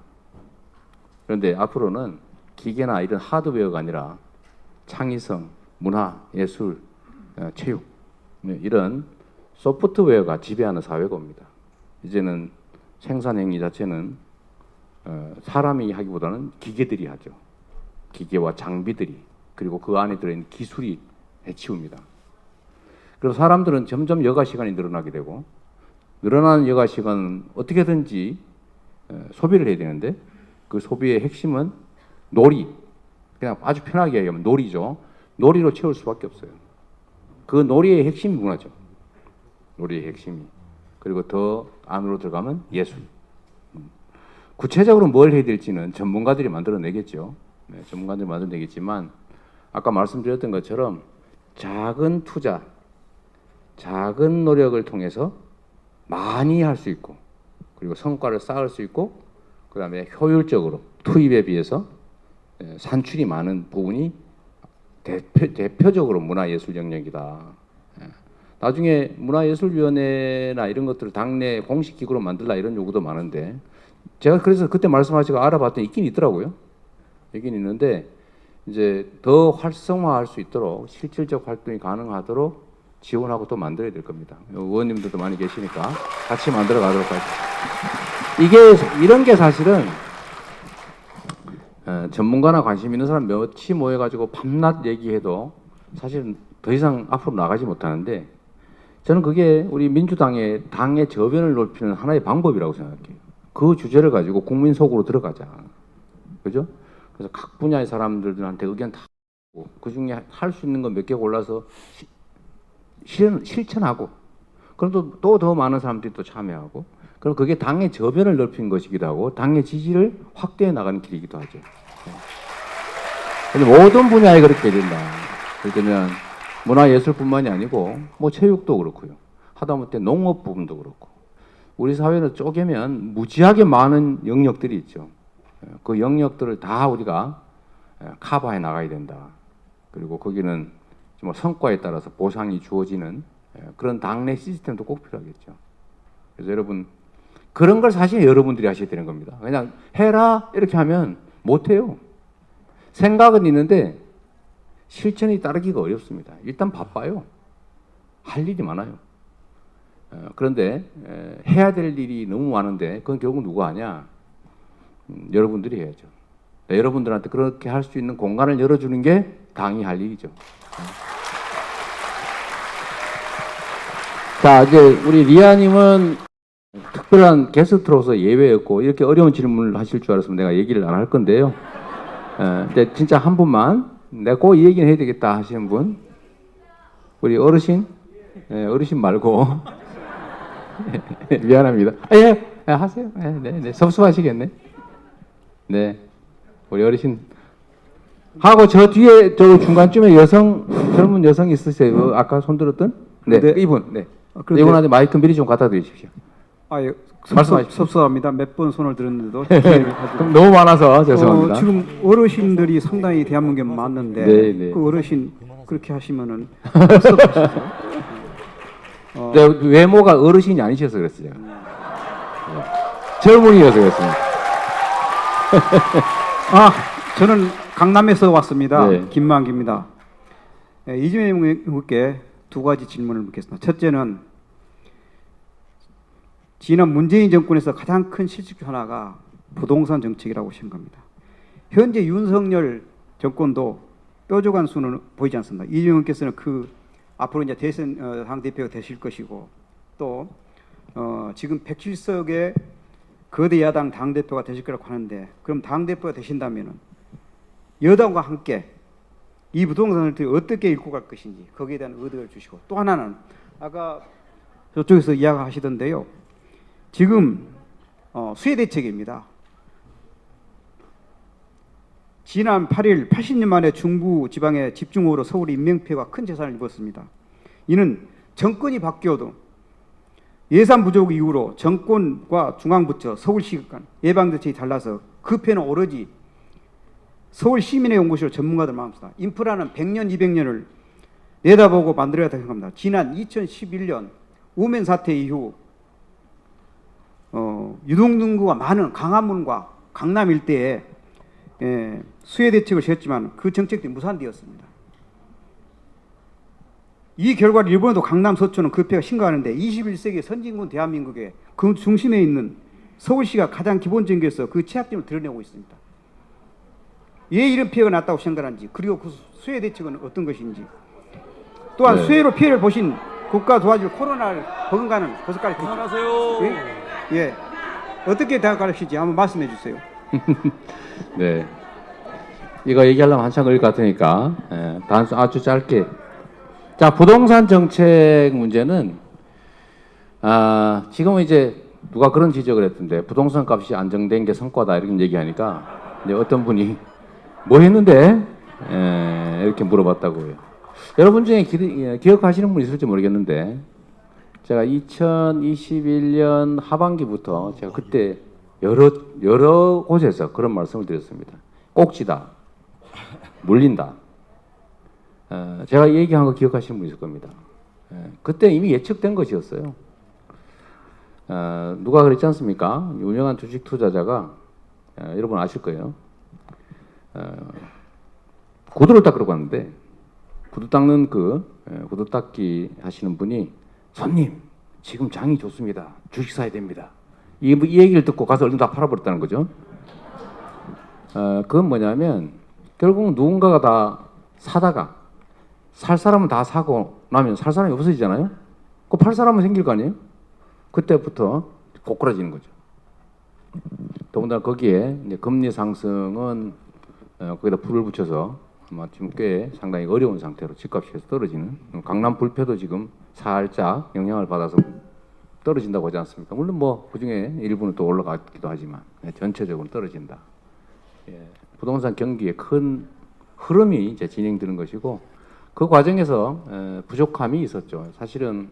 그런데 앞으로는 기계나 이런 하드웨어가 아니라 창의성, 문화, 예술, 체육 이런 소프트웨어가 지배하는 사회가 옵니다. 이제는 생산 행위 자체는 사람이 하기보다는 기계들이 하죠. 기계와 장비들이, 그리고 그 안에 들어있는 기술이 해치웁니다. 그래서 사람들은 점점 여가 시간이 늘어나게 되고, 늘어나는 여가 시간은 어떻게든지 소비를 해야 되는데, 그 소비의 핵심은 놀이, 그냥 아주 편하게 얘기하면 놀이죠. 놀이로 채울 수밖에 없어요. 그 놀이의 핵심이 문화죠. 놀이의 핵심이. 그리고 더 안으로 들어가면 예술. 구체적으로 뭘 해야 될지는 전문가들이 만들어내겠죠. 전문가들이 만들어내겠지만 아까 말씀드렸던 것처럼 작은 투자, 작은 노력을 통해서 많이 할 수 있고, 그리고 성과를 쌓을 수 있고, 그 다음에 효율적으로 투입에 비해서 산출이 많은 부분이 대표적으로 문화예술 영역이다. 나중에 문화예술위원회나 이런 것들을 당내 공식 기구로 만들라 이런 요구도 많은데, 제가 그래서 그때 말씀하시고 알아봤더니 있긴 있더라고요. 있긴 있는데 이제 더 활성화할 수 있도록, 실질적 활동이 가능하도록 지원하고 또 만들어야 될 겁니다. 의원님들도 많이 계시니까 같이 만들어 가도록 하죠. 이런 게 사실은 전문가나 관심 있는 사람 몇이 모여가지고 밤낮 얘기해도 사실 더 이상 앞으로 나가지 못하는데, 저는 그게 우리 민주당의 당의 저변을 넓히는 하나의 방법이라고 생각해요. 그 주제를 가지고 국민 속으로 들어가자. 그죠? 그래서 각 분야의 사람들한테 의견 다 하고, 그 중에 할 수 있는 거 몇 개 골라서 실천하고, 그럼 또 더 많은 사람들이 또 참여하고, 그럼 그게 당의 저변을 넓힌 것이기도 하고 당의 지지를 확대해 나가는 길이기도 하죠. 근데 모든 분야에 그렇게 된다. 그러면 문화예술뿐만이 아니고 뭐 체육도 그렇고요. 하다못해 농업 부분도 그렇고 우리 사회는 쪼개면 무지하게 많은 영역들이 있죠. 그 영역들을 다 우리가 커버해 나가야 된다. 그리고 거기는 뭐 성과에 따라서 보상이 주어지는 그런 당내 시스템도 꼭 필요하겠죠. 그래서 여러분 그런 걸 사실 여러분들이 하셔야 되는 겁니다. 그냥 해라 이렇게 하면 못해요. 생각은 있는데 실천이 따르기가 어렵습니다. 일단 바빠요. 할 일이 많아요. 그런데 해야 될 일이 너무 많은데 그건 결국 누가 하냐? 여러분들이 해야죠. 여러분들한테 그렇게 할 수 있는 공간을 열어주는 게 당이 할 일이죠. 자, 이제 우리 리아님은 특별한 게스트로서 예외였고 이렇게 어려운 질문을 하실 줄 알았으면 내가 얘기를 안 할 건데요. 근데 진짜 한 분만 내가 꼭 이 얘기는 해야 되겠다 하시는 분, 우리 어르신, 어르신 말고 미안합니다. 하세요. 네, 섭섭하시겠네. 네, 우리 어르신 하고 저 뒤에 저 중간쯤에 젊은 여성 있으세요? 아까 손들었던? 네, 이분. 네. 이분한테 마이크 미리 좀 갖다 드리십시오. 예, 말씀하십시오. 섭섭합니다. 몇 번 손을 들었는데도 그럼 너무 많아서 죄송합니다. 지금 어르신들이 상당히 대한민국에 많는데 네. 그 어르신 그렇게 하시면은 섭섭하시죠. 네, 외모가 어르신이 아니셔서 그랬어요. 제가. 젊은이여서 그랬습니다. 저는 강남에서 왔습니다. 네. 김만기입니다. 이재명 의원께 두 가지 질문을 묻겠습니다. 첫째는 지난 문재인 정권에서 가장 큰 실직 하나가 부동산 정책이라고 생각합니다. 현재 윤석열 정권도 뾰족한 수는 보이지 않습니다. 이재명 의원께서는 앞으로 이제 대선 당 대표가 되실 것이고 또 지금 107석의 거대 야당 당 대표가 되실 거라고 하는데 그럼 당 대표가 되신다면은 여당과 함께 이 부동산을 어떻게 읽고 갈 것인지 거기에 대한 의견을 주시고 또 하나는 아까 저쪽에서 이야기하시던데요. 지금 수혜 대책입니다. 지난 8일 80년 만에 중부 지방의 집중호우로 서울이 인명피해가 큰 재산을 입었습니다. 이는 정권이 바뀌어도 예산 부족 이후로 정권과 중앙부처, 서울시 간 예방대책이 달라서 그 피해는 오로지 서울 시민의 연구실 전문가들 마음입니다. 인프라는 100년, 200년을 내다보고 만들어야 된다고 생각합니다. 지난 2011년 우멘 사태 이후 유동인구가 많은 강화문과 강남 일대에 수혜 대책을 세웠지만 그 정책들이 무산되었습니다. 이 결과를 일본에도 강남 서초는 그 피해가 심각한데 21세기 선진국 대한민국의 그 중심에 있는 서울시가 가장 기본적인 것에서 그 취약점을 드러내고 있습니다. 왜 이런 피해가 났다고 생각하는지 그리고 그 수혜 대책은 어떤 것인지 또한 수혜로 피해를 보신 국가 도와줄 코로나를 버금가는 고속가를 그만하세요. 예. 어떻게 대응하실지 한번 말씀해 주세요. 네. 이거 얘기하려면 한참 걸릴 것 같으니까 아주 짧게. 자, 부동산 정책 문제는 지금은 이제 누가 그런 지적을 했던데 부동산 값이 안정된 게 성과다 이렇게 얘기하니까 이제 어떤 분이 뭐 했는데 이렇게 물어봤다고요. 여러분 중에 기억하시는 분 있을지 모르겠는데 제가 2021년 하반기부터 제가 그때 여러 곳에서 그런 말씀을 드렸습니다. 꼭지다, 물린다. 제가 얘기한 거 기억하시는 분 있을 겁니다. 그때 이미 예측된 것이었어요. 누가 그랬지 않습니까? 유명한 주식 투자자가 여러분 아실 거예요. 구두를 닦으러 갔는데 구두 닦는 구두 닦기 하시는 분이 손님 지금 장이 좋습니다. 주식 사야 됩니다. 이 얘기를 듣고 가서 얼른 다 팔아버렸다는 거죠. 그건 뭐냐면 결국 누군가가 다 사다가 살 사람은 다 사고 나면 살 사람이 없어지잖아요. 그 팔 사람은 생길 거 아니에요. 그때부터 고꾸라지는 거죠. 더군다나 거기에 이제 금리 상승은 거기다 불을 붙여서 아마 지금 꽤 상당히 어려운 상태로 집값이 계속 떨어지는 강남 불패도 지금 살짝 영향을 받아서 떨어진다고 하지 않습니까? 물론 뭐 그중에 일부는 또 올라가기도 하지만 전체적으로 떨어진다. 부동산 경기의 큰 흐름이 이제 진행되는 것이고 그 과정에서 부족함이 있었죠. 사실은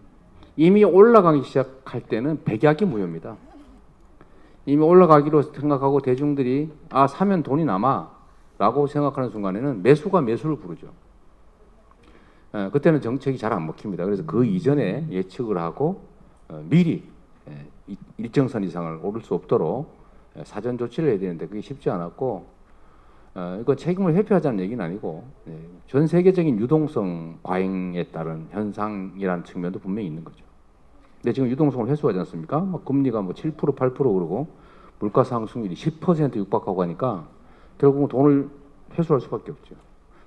이미 올라가기 시작할 때는 백약이 무효입니다. 이미 올라가기로 생각하고 대중들이 아 사면 돈이 남아라고 생각하는 순간에는 매수가 매수를 부르죠. 그때는 정책이 잘 안 먹힙니다. 그래서 그 이전에 예측을 하고 미리 일정선 이상을 오를 수 없도록 사전 조치를 해야 되는데 그게 쉽지 않았고 이건 책임을 회피하자는 얘기는 아니고 전 세계적인 유동성 과잉에 따른 현상이라는 측면도 분명히 있는 거죠. 근데 지금 유동성을 회수하지 않습니까? 막 금리가 뭐 7% 8% 그러고 물가 상승률이 10% 육박하고 하니까 결국은 돈을 회수할 수밖에 없죠.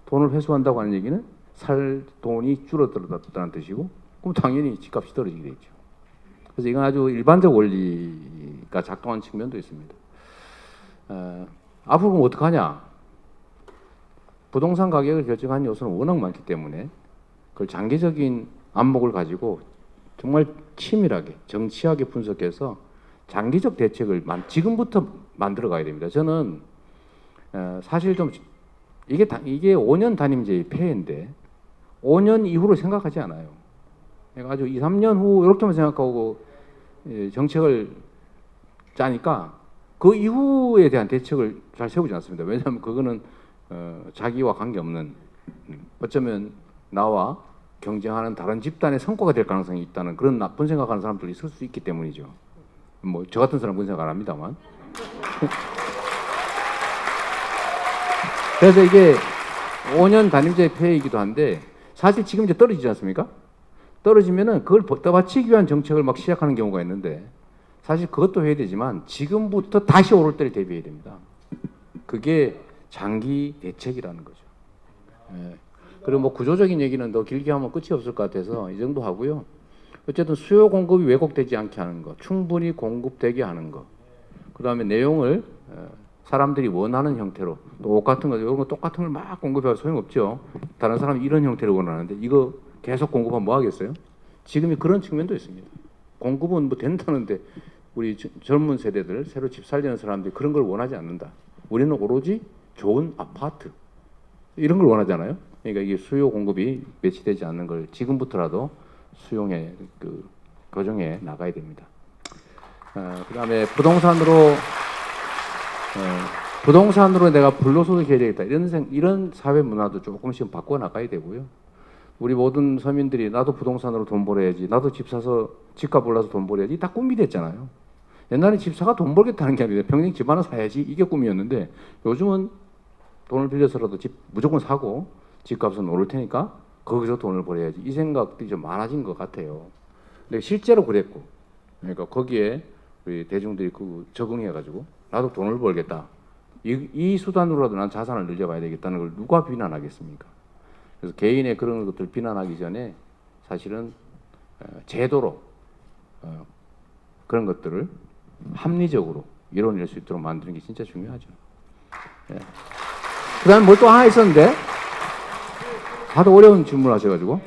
돈을 회수한다고 하는 얘기는 살 돈이 줄어들었다는 뜻이고 그럼 당연히 집값이 떨어지게 되죠. 그래서 이건 아주 일반적 원리가 작동하는 측면도 있습니다. 앞으로 그럼 어떡하냐? 부동산 가격을 결정하는 요소는 워낙 많기 때문에 그걸 장기적인 안목을 가지고 정말 치밀하게 정치하게 분석해서 장기적 대책을 지금부터 만들어 가야 됩니다. 저는 사실 좀 이게 5년 단임제의 폐해인데 5년 이후로 생각하지 않아요. 그러니까 아주 2, 3년 후 이렇게만 생각하고 정책을 짜니까 그 이후에 대한 대책을 잘 세우지 않습니다. 왜냐하면 그거는 자기와 관계없는 어쩌면 나와 경쟁하는 다른 집단의 성과가 될 가능성이 있다는 그런 나쁜 생각하는 사람들이 있을 수 있기 때문이죠. 뭐 저 같은 사람은 그런 생각 안 합니다만. 그래서 이게 5년 단임제의 폐해이기도 한데 사실 지금 이제 떨어지지 않습니까? 떨어지면은 그걸 떠받치기 위한 정책을 막 시작하는 경우가 있는데 사실 그것도 해야 되지만 지금부터 다시 오를 때를 대비해야 됩니다. 그게 장기 대책이라는 거죠. 그리고 뭐 구조적인 얘기는 더 길게 하면 끝이 없을 것 같아서 이 정도 하고요. 어쨌든 수요 공급이 왜곡되지 않게 하는 거, 충분히 공급되게 하는 거, 그 다음에 내용을 사람들이 원하는 형태로 또 옷 같은 거 이런 거 똑같은 걸 막 공급해도 소용없죠. 다른 사람이 이런 형태를 원하는데 이거 계속 공급하면 뭐 하겠어요? 지금이 그런 측면도 있습니다. 공급은 뭐 된다는데 우리 젊은 세대들 새로 집 살려는 사람들이 그런 걸 원하지 않는다. 우리는 오로지 좋은 아파트 이런 걸 원하잖아요. 그러니까 이게 수요 공급이 매치되지 않는 걸 지금부터라도 수용해 교정해 나가야 됩니다. 그다음에 부동산으로 내가 불로소득 해야 되겠다 이런 사회 문화도 조금씩 바꿔 나가야 되고요. 우리 모든 서민들이 나도 부동산으로 돈 벌어야지, 나도 집 사서 집값 올라서 돈 벌어야지 다 꿈이 됐잖아요. 옛날에 집 사가 돈 벌겠다는 게 아니라 평생 집 하나 사야지 이게 꿈이었는데 요즘은 돈을 빌려서라도 집 무조건 사고 집값은 오를 테니까 거기서 돈을 벌어야지 이 생각들이 좀 많아진 것 같아요. 근데 실제로 그랬고 그러니까 거기에 우리 대중들이 적응해가지고 나도 돈을 벌겠다. 이 수단으로라도 난 자산을 늘려봐야 되겠다는 걸 누가 비난하겠습니까? 그래서 개인의 그런 것들 비난하기 전에 사실은 제도로 그런 것들을 합리적으로 이뤄낼 수 있도록 만드는 게 진짜 중요하죠. 예. 그다음에 뭘 또 하나 있었는데 다들 어려운 질문을 하셔가지고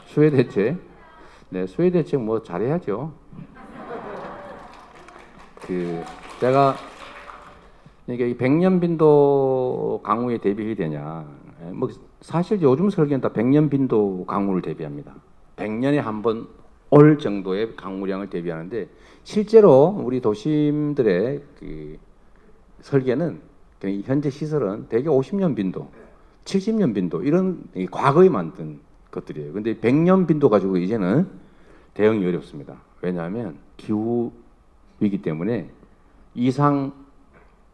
수혜 대책. 네, 수혜 대책 뭐 잘해야죠. 제가 이게 이 100년 빈도 강우에 대비해야 되냐? 뭐 사실 요즘 설계는 다 100년 빈도 강우를 대비합니다. 100년에 한 번 올 정도의 강우량을 대비하는데 실제로 우리 도심들의 설계는 현재 시설은 대개 50년 빈도, 70년 빈도 이런 과거에 만든 것들이에요. 근데 100년 빈도 가지고 이제는 대응이 어렵습니다. 왜냐하면 기후 위기 때문에 이상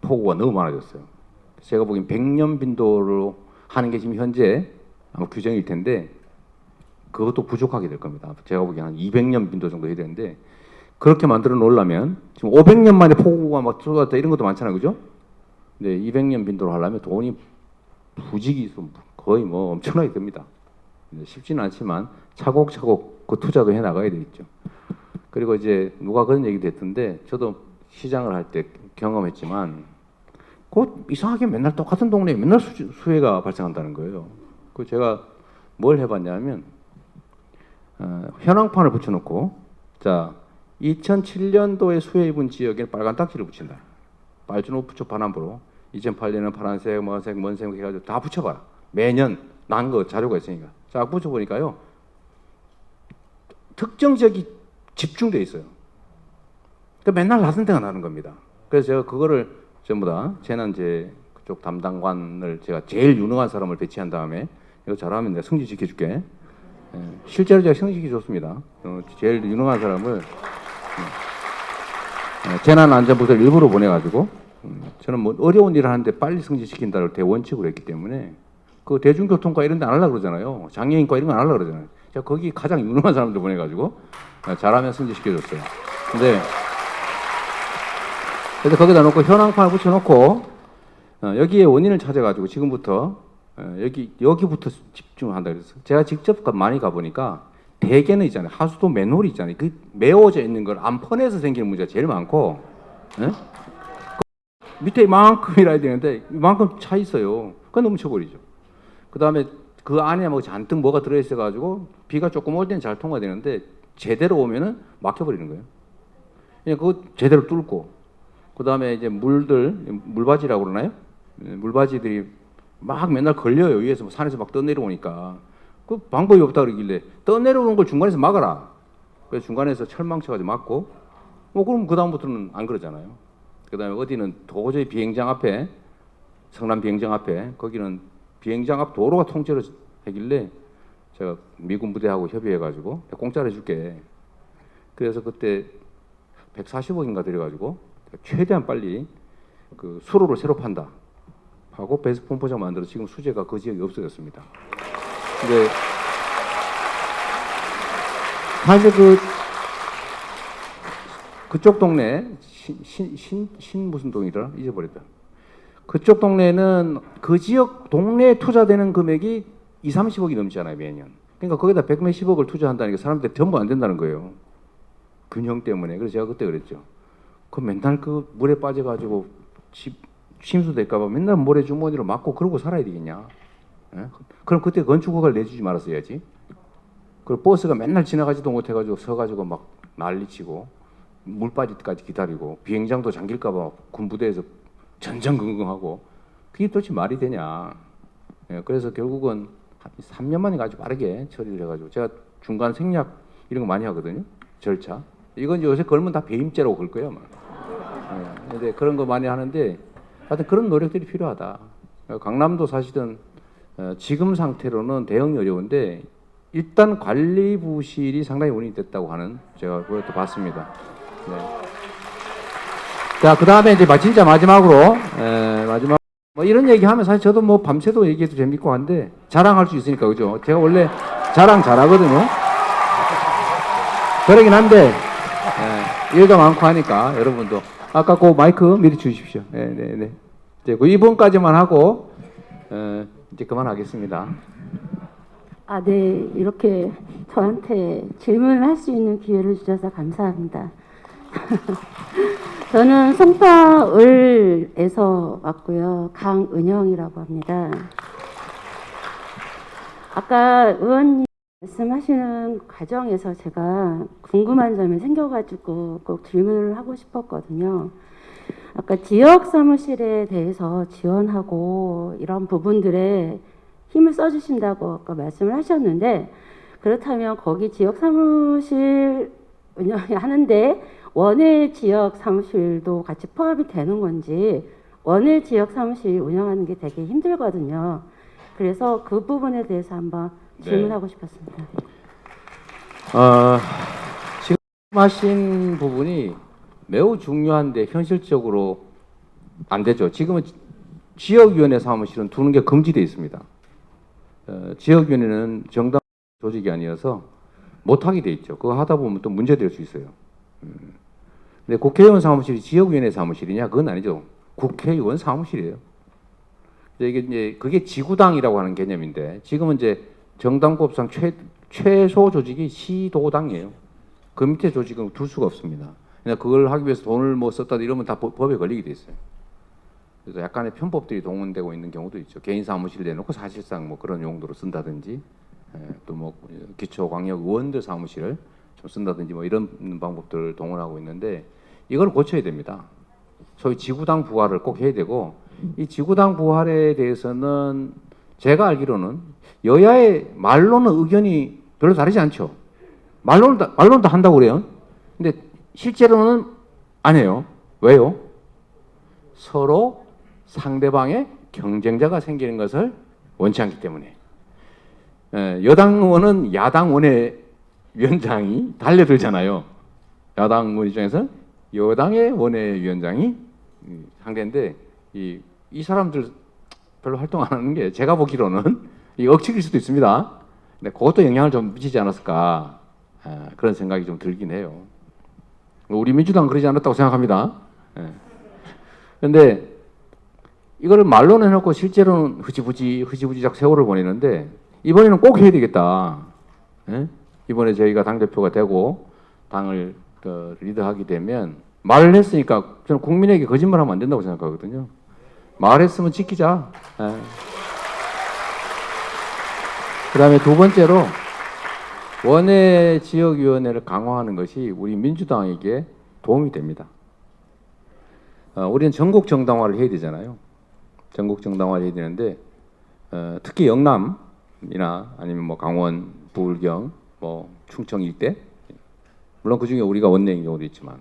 폭우가 너무 많아졌어요. 제가 보기엔 100년 빈도로 하는 게 지금 현재 아마 규정일 텐데 그것도 부족하게 될 겁니다. 제가 보기엔 한 200년 빈도 정도 해야 되는데 그렇게 만들어 놓으려면 지금 500년 만에 폭우가 막 쏟아졌다 이런 것도 많잖아요. 그죠? 근데 200년 빈도로 하려면 돈이 부지기 거의 뭐 엄청나게 듭니다. 쉽지는 않지만 차곡차곡 그 투자도 해 나가야 되겠죠. 그리고 이제 누가 그런 얘기도 했던데 저도 시장을 할 때 경험했지만 곧 이상하게 맨날 똑같은 동네에 맨날 수해가 발생한다는 거예요. 그 제가 뭘 해봤냐면 현황판을 붙여놓고 자 2007년도에 수해 입은 지역에 빨간 딱지를 붙인다. 빨주 노푸초 파남보로 2008년은 파란색, 뭐색, 먼색 해가지고 다 붙여봐요. 매년 난 거 자료가 있으니까. 자 쫙 붙여보니까요. 특정 지역이 집중돼 있어요. 그러니까 맨날 낮은 데가 나는 겁니다. 그래서 제가 그거를 전부 다 재난재 그쪽 담당관을 제가 제일 유능한 사람을 배치한 다음에 이거 잘하면 내가 승진시켜줄게. 실제로 제가 승진시켜 줬습니다. 제일 유능한 사람을 재난안전부서를 일부러 보내가지고 저는 뭐 어려운 일을 하는데 빨리 승진시킨다를 대원칙으로 했기 때문에 그 대중교통과 이런 데 안 하려고 그러잖아요. 장애인과 이런 거 안 하려고 그러잖아요. 제가 거기 가장 유능한 사람들 보내가지고 잘하면 승진시켜줬어요. 근데 그래서 거기다 놓고 현황판을 붙여놓고 여기에 원인을 찾아가지고 지금부터 여기부터 집중한다 그랬어요. 제가 직접 많이 가보니까 대개는 있잖아요. 하수도 맨홀이 있잖아요. 그 메워져 있는 걸 안 퍼내서 생기는 문제가 제일 많고 밑에 이만큼이라 해야 되는데 이만큼 차 있어요. 그건 너무 쳐버리죠. 그 다음에 그 안에 뭐 잔뜩 뭐가 들어있어가지고 비가 조금 올 때는 잘 통과되는데 제대로 오면은 막혀버리는 거예요. 그냥 그거 제대로 뚫고 그 다음에 이제 물바지라고 그러나요? 물바지들이 막 맨날 걸려요. 위에서 뭐 산에서 막 떠내려오니까 그 방법이 없다 그러길래 떠내려오는 걸 중간에서 막아라. 그래서 중간에서 철망 쳐가지고 막고 뭐 그럼 그 다음부터는 안 그러잖아요. 그 다음에 어디는 도저히 비행장 앞에 성남 비행장 앞에 거기는 비행장 앞 도로가 통째로 하길래 제가 미군 부대하고 협의해가지고 공짜로 해줄게. 그래서 그때 140억인가 들여가지고 최대한 빨리 그 수로를 새로 판다 하고 배수 펌프장 만들어서 지금 수재가 그 지역이 없어졌습니다. 근데 사실 그쪽 동네 신 무슨 동이더라 잊어버렸다. 그쪽 동네는 그 지역 동네에 투자되는 금액이 20-30억이 넘잖아요 매년. 그러니까 거기다 100몇십억을 투자한다니까 사람들이 전부 안 된다는 거예요. 균형 때문에. 그래서 제가 그때 그랬죠. 그 맨날 그 물에 빠져가지고 집 침수될까봐 맨날 모래 주머니로 막고 그러고 살아야 되겠냐? 예? 그럼 그때 건축허가를 내주지 말았어야지. 그리고 버스가 맨날 지나가지도 못해가지고 서가지고 막 난리치고 물 빠질 때까지 기다리고 비행장도 잠길까봐 군부대에서 전전긍긍하고 그게 도대체 말이 되냐? 예, 그래서 결국은 한 3년 만에 아주 빠르게 처리를 해가지고 제가 중간 생략 이런 거 많이 하거든요. 절차. 이건 요새 걸면 다 배임죄라고 걸 거예요. 예, 근데 그런 거 많이 하는데 하여튼 그런 노력들이 필요하다. 강남도 사실은 지금 상태로는 대응이 어려운데 일단 관리 부실이 상당히 원인이 됐다고 하는 제가 그것도 봤습니다. 네. 자, 그 다음에 이제 진짜 마지막으로 마지막 뭐 이런 얘기하면 사실 저도 뭐 밤새도 얘기해도 재밌고 한데 자랑할 수 있으니까 그죠? 제가 원래 자랑 잘하거든요. 그러긴 한데 일가 많고 하니까 여러분도 아까 그 마이크 미리 주십시오. 네. 이제 그 2분까지만 하고 이제 그만하겠습니다. 아, 네. 이렇게 저한테 질문을 할 수 있는 기회를 주셔서 감사합니다. 저는 송파을에서 왔고요. 강은영이라고 합니다. 아까 의원님 말씀하시는 과정에서 제가 궁금한 점이 생겨가지고 꼭 질문을 하고 싶었거든요. 아까 지역 사무실에 대해서 지원하고 이런 부분들에 힘을 써주신다고 아까 말씀을 하셨는데 그렇다면 거기 지역 사무실 운영하는데 원외 지역 사무실도 같이 포함이 되는 건지 원외 지역 사무실 운영하는 게 되게 힘들거든요. 그래서 그 부분에 대해서 한번 질문하고 싶었습니다. 지금 하신 부분이 매우 중요한데 현실적으로 안 되죠. 지금은 지역위원회 사무실은 두는 게 금지되어 있습니다. 지역위원회는 정당 조직이 아니어서 못하게 돼 있죠. 그거 하다 보면 또 문제될 수 있어요. 근데 국회의원 사무실이 지역위원회 사무실이냐? 그건 아니죠. 국회의원 사무실이에요. 이게 이제 그게 지구당이라고 하는 개념인데 지금은 이제 정당법상 최소 조직이 시도당이에요. 그 밑에 조직은 둘 수가 없습니다. 그냥 그걸 하기 위해서 돈을 뭐 썼다 이러면 다 법에 걸리게 돼 있어요. 그래서 약간의 편법들이 동원되고 있는 경우도 있죠. 개인 사무실 내놓고 사실상 뭐 그런 용도로 쓴다든지 또 뭐 기초광역 의원들 사무실을 좀 쓴다든지 뭐 이런 방법들을 동원하고 있는데 이걸 고쳐야 됩니다. 소위 지구당 부활을 꼭 해야 되고 이 지구당 부활에 대해서는 제가 알기로는 여야의 말로는 의견이 별로 다르지 않죠. 말로는 다 한다고 그래요. 근데 실제로는 안 해요. 왜요? 서로 상대방의 경쟁자가 생기는 것을 원치 않기 때문에. 여당 의원은 야당 원외위원장이 달려들잖아요. 야당 의원 입장에서는 여당의 원외위원장이 상대인데 이 사람들 별로 활동 안 하는 게 제가 보기로는 이 억측일 수도 있습니다. 근데 그것도 영향을 좀 미치지 않았을까 그런 생각이 좀 들긴 해요. 우리 민주당은 그러지 않았다고 생각합니다. 그런데 이거를 말로는 해놓고 실제로는 흐지부지작 세월을 보내는데 이번에는 꼭 해야 되겠다. 이번에 저희가 당대표가 되고 당을 리드하게 되면 말을 했으니까 저는 국민에게 거짓말하면 안 된다고 생각하거든요. 말했으면 지키자. 그 다음에 두 번째로 원외 지역위원회를 강화하는 것이 우리 민주당에게 도움이 됩니다. 우리는 전국 정당화를 해야 되잖아요. 전국 정당화를 해야 되는데 특히 영남이나 아니면 뭐 강원, 부울경, 뭐 충청 일대 물론 그 중에 우리가 원내인 경우도 있지만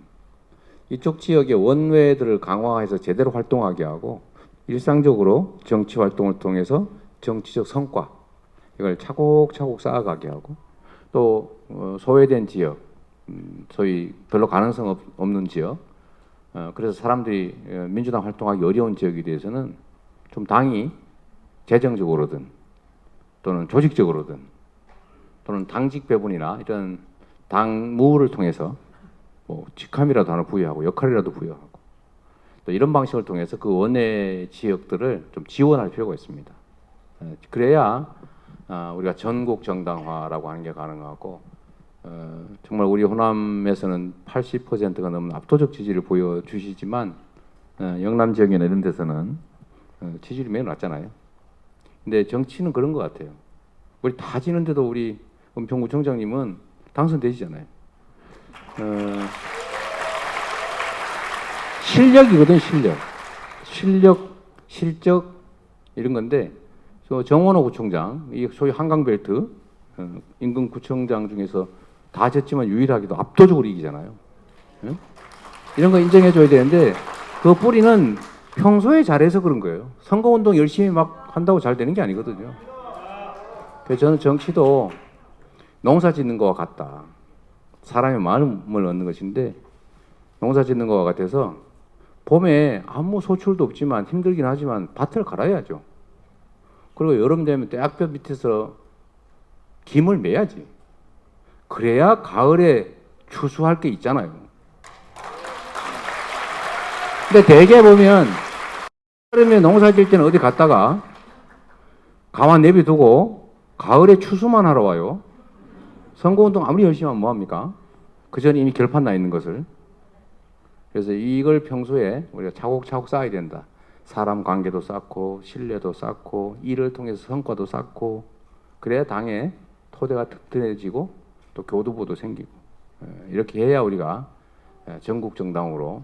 이쪽 지역의 원외들을 강화해서 제대로 활동하게 하고 일상적으로 정치 활동을 통해서 정치적 성과 이걸 차곡차곡 쌓아가게 하고 또 소외된 지역, 소위 별로 가능성 없는 지역, 그래서 사람들이 민주당 활동하기 어려운 지역에 대해서는 좀 당이 재정적으로든 또는 조직적으로든 또는 당직 배분이나 이런 당무를 통해서 뭐 직함이라도 하나 부여하고 역할이라도 부여하고 또 이런 방식을 통해서 그 원외 지역들을 좀 지원할 필요가 있습니다. 그래야 우리가 전국 정당화라고 하는 게 가능하고 정말 우리 호남에서는 80%가 넘는 압도적 지지를 보여주시지만 영남 지역이나 이런 데서는 지지율이 매우 낮잖아요. 근데 정치는 그런 것 같아요. 우리 다 지는데도 우리 은평구청장님은 당선되시잖아요. 실력이거든, 실적 이런 건데 정원호 구청장, 이 소위 한강벨트 인근 구청장 중에서 다 졌지만 유일하게도 압도적으로 이기잖아요. 이런 거 인정해줘야 되는데 그 뿌리는 평소에 잘해서 그런 거예요. 선거운동 열심히 막 한다고 잘 되는 게 아니거든요. 그래서 저는 정치도 농사 짓는 거와 같다. 사람의 마음을 얻는 것인데 농사 짓는 거와 같아서 봄에 아무 소출도 없지만 힘들긴 하지만 밭을 갈아야죠. 그리고 여름 되면 떼약볕 밑에서 김을 매야지. 그래야 가을에 추수할 게 있잖아요. 근데 대개 보면 여름에 농사 질 때는 어디 갔다가 가만 내비두고 가을에 추수만 하러 와요. 선거운동 아무리 열심히 하면 뭐합니까? 그 전에 이미 결판 나 있는 것을. 그래서 이걸 평소에 우리가 차곡차곡 쌓아야 된다. 사람 관계도 쌓고 신뢰도 쌓고 일을 통해서 성과도 쌓고 그래야 당의 토대가 튼튼해지고 또 교두보도 생기고 이렇게 해야 우리가 전국 정당으로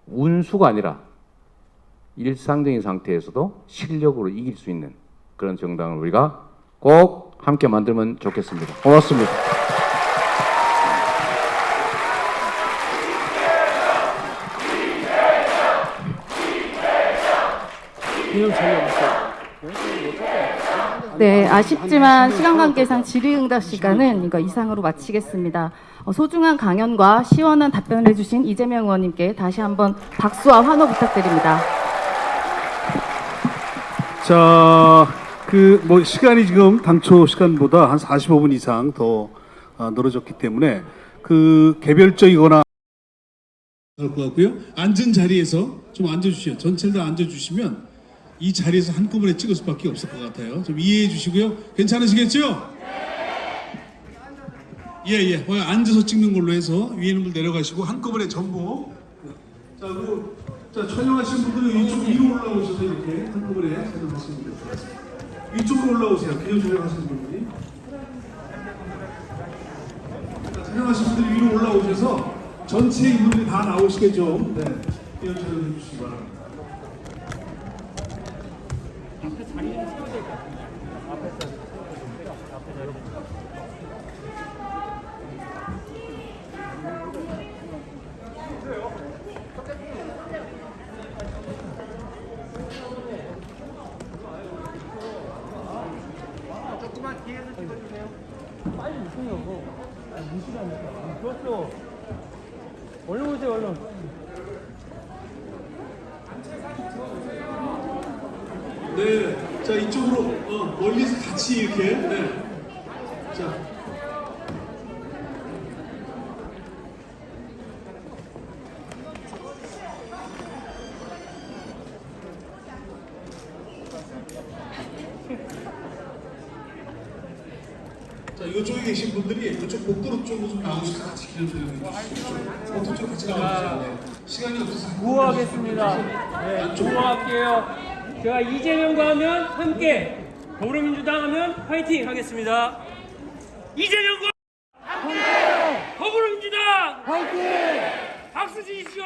운수가 아니라 일상적인 상태에서도 실력으로 이길 수 있는 그런 정당을 우리가 꼭 함께 만들면 좋겠습니다. 고맙습니다. 네, 아쉽지만 시간 관계상 질의응답 시간은 이거 이상으로 마치겠습니다. 소중한 강연과 시원한 답변을 해주신 이재명 의원님께 다시 한번 박수와 환호 부탁드립니다. 자, 시간이 지금 당초 시간보다 한 45분 이상 더 늘어졌기 때문에 개별적이거나 할 것 같고요. 앉은 자리에서 좀 앉아주시죠. 전체를 다 앉아주시면 이 자리에서 한꺼번에 찍을 수밖에 없을 것 같아요. 좀 이해해 주시고요. 괜찮으시겠죠? 예. 앉아서 찍는 걸로 해서 위에 있는 분 내려가시고 한꺼번에 전부. 자, 촬영하시는 분들은 이쪽 위로 올라오셔서 이렇게 한꺼번에 촬영하시는 분들. 이쪽으로 올라오세요. 비디오 촬영하시는 분들이. 자, 촬영하시는 분들이 위로 올라오셔서 전체 인물들이 다 나오시게 좀 비디오 촬영해 주시기 바랍니다. 얼른 오세요, 얼른. 네, 자 이쪽으로 멀리서 같이 이렇게. 네. 자. 자, 이쪽에 계신 분들이 이쪽 복도로 쪽으로 좀 나오셔서 같이 기념드리는 주시죠. 복도 쪽 같이 나와주세요. 네. 시간이 없어서. 구호하겠습니다. 네, 구호할게요. 제가 이재명과 하면 함께, 더불어민주당 하면 화이팅 하겠습니다. 이재명과 함께! 더불어민주당 화이팅! 박수 주십시오.